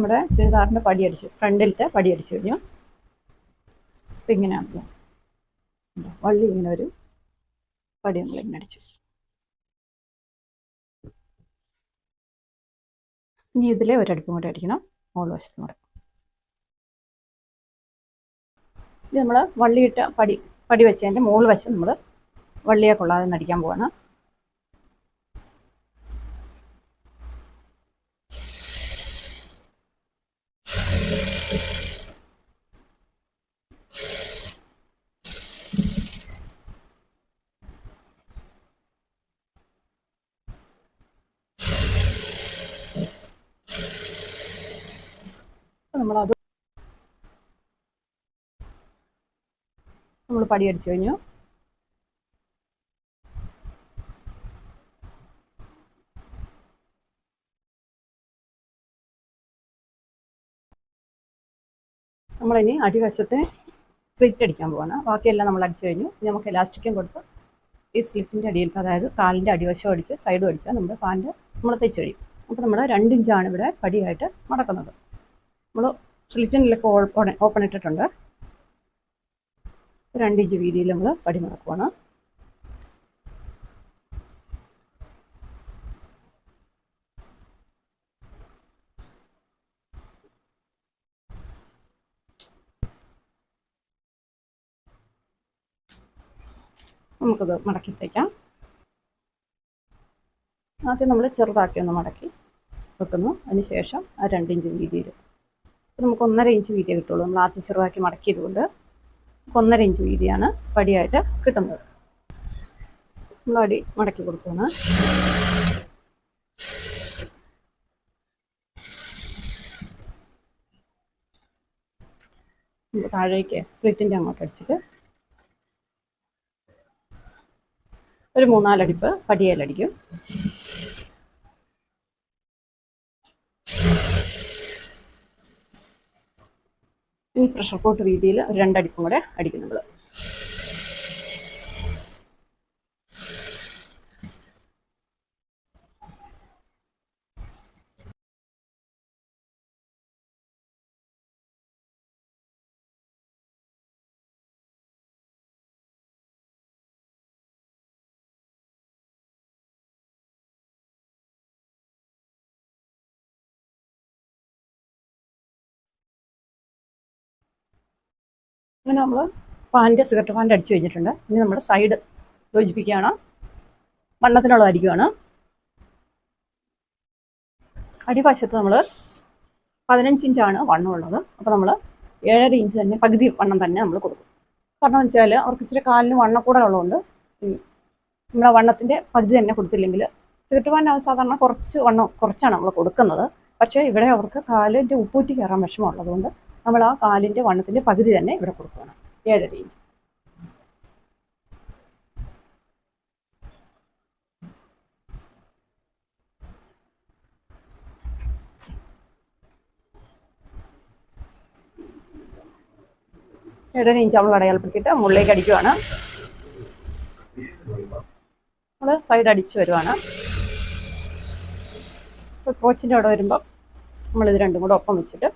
നമ്മുടെ ചുരിദാറിൻ്റെ പടി അടിച്ചു, ഫ്രണ്ടിലത്തെ പടി അടിച്ചു കഴിഞ്ഞു. അപ്പം ഇങ്ങനെയാണല്ലോ വള്ളി ഇങ്ങനെ ഒരു പടി നമ്മളിങ്ങനെ അടിച്ചു. ഇനി ഇതിലെ ഒരടുപ്പും കൂടെ അടിക്കണം, മുകൾ വശത്തും കൂടെ. ഇത് നമ്മൾ വള്ളിയിട്ട പടി വെച്ചതിൻ്റെ മുകൾ വശം നമ്മൾ വള്ളിയെ കൊള്ളാതെ അടിക്കാൻ പോവാണ്. നമ്മൾ പടി അടിച്ചു കഴിഞ്ഞു. നമ്മളിനി അടിവശത്തെ സ്ലിറ്റ് അടിക്കാൻ പോവാണ്. ബാക്കിയെല്ലാം നമ്മൾ അടിച്ചു കഴിഞ്ഞു. ഇനി നമുക്ക് എലാസ്റ്റിക്കും കൊടുത്ത് ഈ സ്ലിറ്റിൻ്റെ അടിയിലത്തെ, അതായത് കാലിൻ്റെ അടിവശം അടിച്ച് സൈഡും അടിച്ചാൽ നമ്മുടെ പാൻറ്റ് നമ്മൾ തയ്ച്ച് കഴിയും. അപ്പോൾ നമ്മൾ 2 ഇഞ്ചാണ് ഇവിടെ പടിയായിട്ട് മടക്കുന്നത്. നമ്മൾ സ്ലിറ്റിനിലൊക്കെ ഓപ്പൺ ഇട്ടിട്ടുണ്ട്. 2 ഇഞ്ച് വീതിയിൽ നമ്മൾ പടി മടക്കുവാണ്. നമുക്കത് മടക്കി തയ്ക്കാം. ആദ്യം നമ്മൾ ചെറുതാക്കി ഒന്ന് മടക്കി വെക്കുന്നു. അതിനുശേഷം ആ 2 ഇഞ്ച് വീതിയിൽ നമുക്ക് 1.5 ഇഞ്ച് വീതിയെ കിട്ടുള്ളൂ. നമ്മൾ ആദ്യം ചെറുതാക്കി മടക്കിയതുകൊണ്ട് 1.5 ഇഞ്ച് വീതിയാണ് പടിയായിട്ട് കിട്ടുന്നത്. നമ്മൾ അടി മടക്കി കൊടുക്കുകയാണ്. താഴേക്ക് സ്ലിറ്റിൻ്റെ അങ്ങോട്ട് അടിച്ചിട്ട് ഒരു 3-4 അടിപ്പ് പടിയേലടിക്കും. ഇനി പ്രഷർ കോട്ട് വീതിയിൽ ഒരു 2 അടിപ്പും കൂടെ അടിക്കും നമ്മൾ. അങ്ങനെ നമ്മൾ സ്കർട്ട് പാൻറ്റ് അടിച്ചു കഴിഞ്ഞിട്ടുണ്ട്. ഇനി നമ്മൾ സൈഡ് യോജിപ്പിക്കുകയാണ്, വണ്ണത്തിനുള്ളത് അടിക്കുകയാണ്. അടിവശത്ത് നമ്മൾ 15 ഇഞ്ചാണ് വണ്ണമുള്ളത്. അപ്പോൾ നമ്മൾ 7.5 ഇഞ്ച് തന്നെ, പകുതി വണ്ണം തന്നെ നമ്മൾ കൊടുക്കും. കാരണം എന്ന് വെച്ചാൽ അവർക്ക് ഇച്ചിരി കാലിന് വണ്ണക്കൂടെ ഉള്ളതുകൊണ്ട് നമ്മുടെ വണ്ണത്തിൻ്റെ പകുതി തന്നെ കൊടുത്തില്ലെങ്കിൽ, സ്കർട്ട് പാൻറ്റ് സാധാരണ കുറച്ചാണ് നമ്മൾ കൊടുക്കുന്നത്. പക്ഷേ ഇവിടെ അവർക്ക് കാലിൻ്റെ ഉപ്പൂറ്റി കയറാൻ വിഷമമുള്ളതുകൊണ്ട് നമ്മൾ ആ കാലിൻ്റെ വണ്ണത്തിൻ്റെ പകുതി തന്നെ ഇവിടെ കൊടുക്കുകയാണ്, 7.5 ഇഞ്ച്. ഇഞ്ച് നമ്മൾ അടയാളപ്പെടുത്തിയിട്ട് മുകളിലേക്ക് അടിക്കുകയാണ്. നമ്മൾ സൈഡ് അടിച്ച് വരുവാണ്. ഇപ്പോൾ ക്രോച്ചിൻ്റെ അവിടെ വരുമ്പോൾ നമ്മളിത് രണ്ടും കൂടെ ഒപ്പം വെച്ചിട്ട്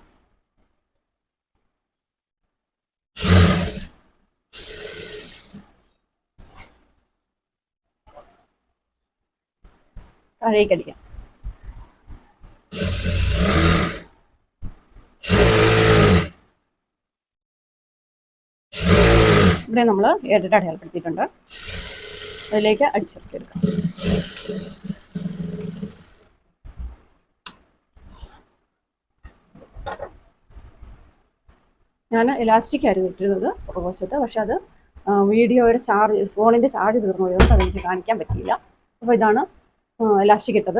താഴേക്ക് അടിക്കാം. ഇവിടെ നമ്മൾ 7 അടയാളപ്പെടുത്തിയിട്ടുണ്ട്. അതിലേക്ക് അടിച്ചെടുക്കാം. ഞാൻ ഇലാസ്റ്റിക് ആയിരുന്നു ഇട്ടിരുന്നത് പുറകുവശത്ത്. പക്ഷെ അത് വീഡിയോയുടെ ഫോണിൻ്റെ ചാർജ് തീർന്നു പോയതുകൊണ്ട് അതെനിക്ക് കാണിക്കാൻ പറ്റിയില്ല. അപ്പോൾ ഇതാണ് ഇലാസ്റ്റിക് ഇട്ടത്.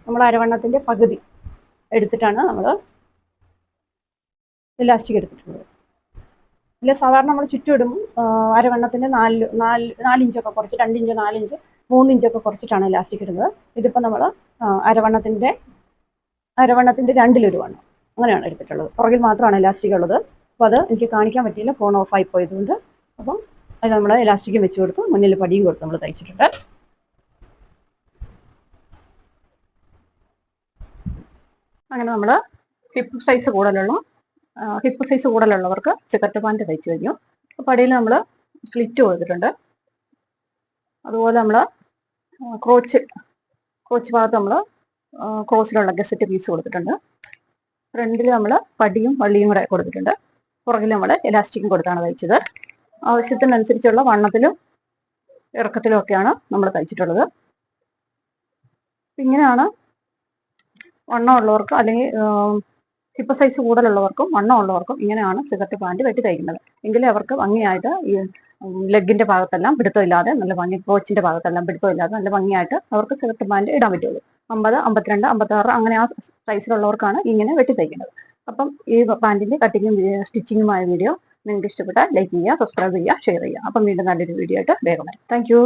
നമ്മൾ അരവണ്ണത്തിൻ്റെ പകുതി എടുത്തിട്ടാണ് നമ്മൾ ഇലാസ്റ്റിക് എടുത്തിട്ടുള്ളത്. ഇതിൽ സാധാരണ നമ്മൾ ചുറ്റും അരവണ്ണത്തിൻ്റെ 4 ഇഞ്ചൊക്കെ കുറച്ച്, 2 ഇഞ്ച്, 4 ഇഞ്ച്, 3 ഇഞ്ചൊക്കെ കുറച്ചിട്ടാണ് ഇലാസ്റ്റിക് ഇടുന്നത്. ഇതിപ്പോൾ നമ്മൾ അരവണ്ണത്തിൻ്റെ 2-1 വണ്ണം അങ്ങനെയാണ് എടുത്തിട്ടുള്ളത്. പുറകിൽ മാത്രമാണ് ഇലാസ്റ്റിക് ഉള്ളത്. അപ്പോൾ അത് എനിക്ക് കാണിക്കാൻ പറ്റിയില്ല, ഫോൺ ഓഫായി പോയതുകൊണ്ട്. അപ്പം അത് നമ്മൾ ഇലാസ്റ്റിക്കും വെച്ച് കൊടുത്തു, മുന്നിൽ പടിയും കൊടുത്ത് നമ്മൾ തയ്ച്ചിട്ടുണ്ട്. അങ്ങനെ നമ്മൾ ഹിപ്പ് സൈസ് കൂടുതലുള്ളവർക്ക് സിഗരറ്റ് പാൻറ് തയ്ച്ചു കഴിഞ്ഞു. അപ്പോൾ അടിയിൽ നമ്മൾ സ്ലിറ്റ് കൊടുത്തിട്ടുണ്ട്. അതുപോലെ നമ്മൾ ക്രോച്ച് ഭാഗത്ത് നമ്മൾ ക്രോസിലുള്ള ഗസറ്റ് പീസ് കൊടുത്തിട്ടുണ്ട്. ഫ്രണ്ടിൽ നമ്മൾ പടിയും വള്ളിയും കൂടെ കൊടുത്തിട്ടുണ്ട്. പുറകിൽ നമ്മൾ എലാസ്റ്റിക്കും കൊടുത്താണ് തയ്ച്ചത്. ആവശ്യത്തിനനുസരിച്ചുള്ള വണ്ണത്തിലും ഇറക്കത്തിലും ഒക്കെയാണ് നമ്മൾ തയ്ച്ചിട്ടുള്ളത്. ഇങ്ങനെയാണ് വണ്ണമുള്ളവർക്ക് അല്ലെങ്കിൽ ഹിപ്പ് സൈസ് കൂടുതലുള്ളവർക്കും വണ്ണമുള്ളവർക്കും ഇങ്ങനെയാണ് സിഗരറ്റ് പാൻറ് വെട്ടി തയ്ക്കുന്നത്. എങ്കിലേ അവർക്ക് ഭംഗിയായിട്ട് ഈ ലെഗിന്റെ ഭാഗത്തെല്ലാം പിടുത്തമില്ലാതെ നല്ല ഭംഗി, ക്രോച്ചിന്റെ ഭാഗത്തെല്ലാം പിടുത്തമില്ലാതെ നല്ല ഭംഗിയായിട്ട് അവർക്ക് സിഗരറ്റ് പാൻറ് ഇടാൻ പറ്റുള്ളൂ. 50, 52, 56 അങ്ങനെ ആ സൈസിലുള്ളവർക്കാണ് ഇങ്ങനെ വെട്ടി തയ്ക്കുന്നത്. അപ്പം ഈ പാൻറിന്റെ കട്ടിങ്ങും സ്റ്റിച്ചിങ്ങുമായ വീഡിയോ നിങ്ങൾക്ക് ഇഷ്ടപ്പെട്ടാൽ ലൈക്ക് ചെയ്യുക, സബ്സ്ക്രൈബ് ചെയ്യുക, ഷെയർ ചെയ്യുക. അപ്പം വീണ്ടും നല്ലൊരു വീഡിയോ ആയിട്ട് വേഗം വരാം. Thank you.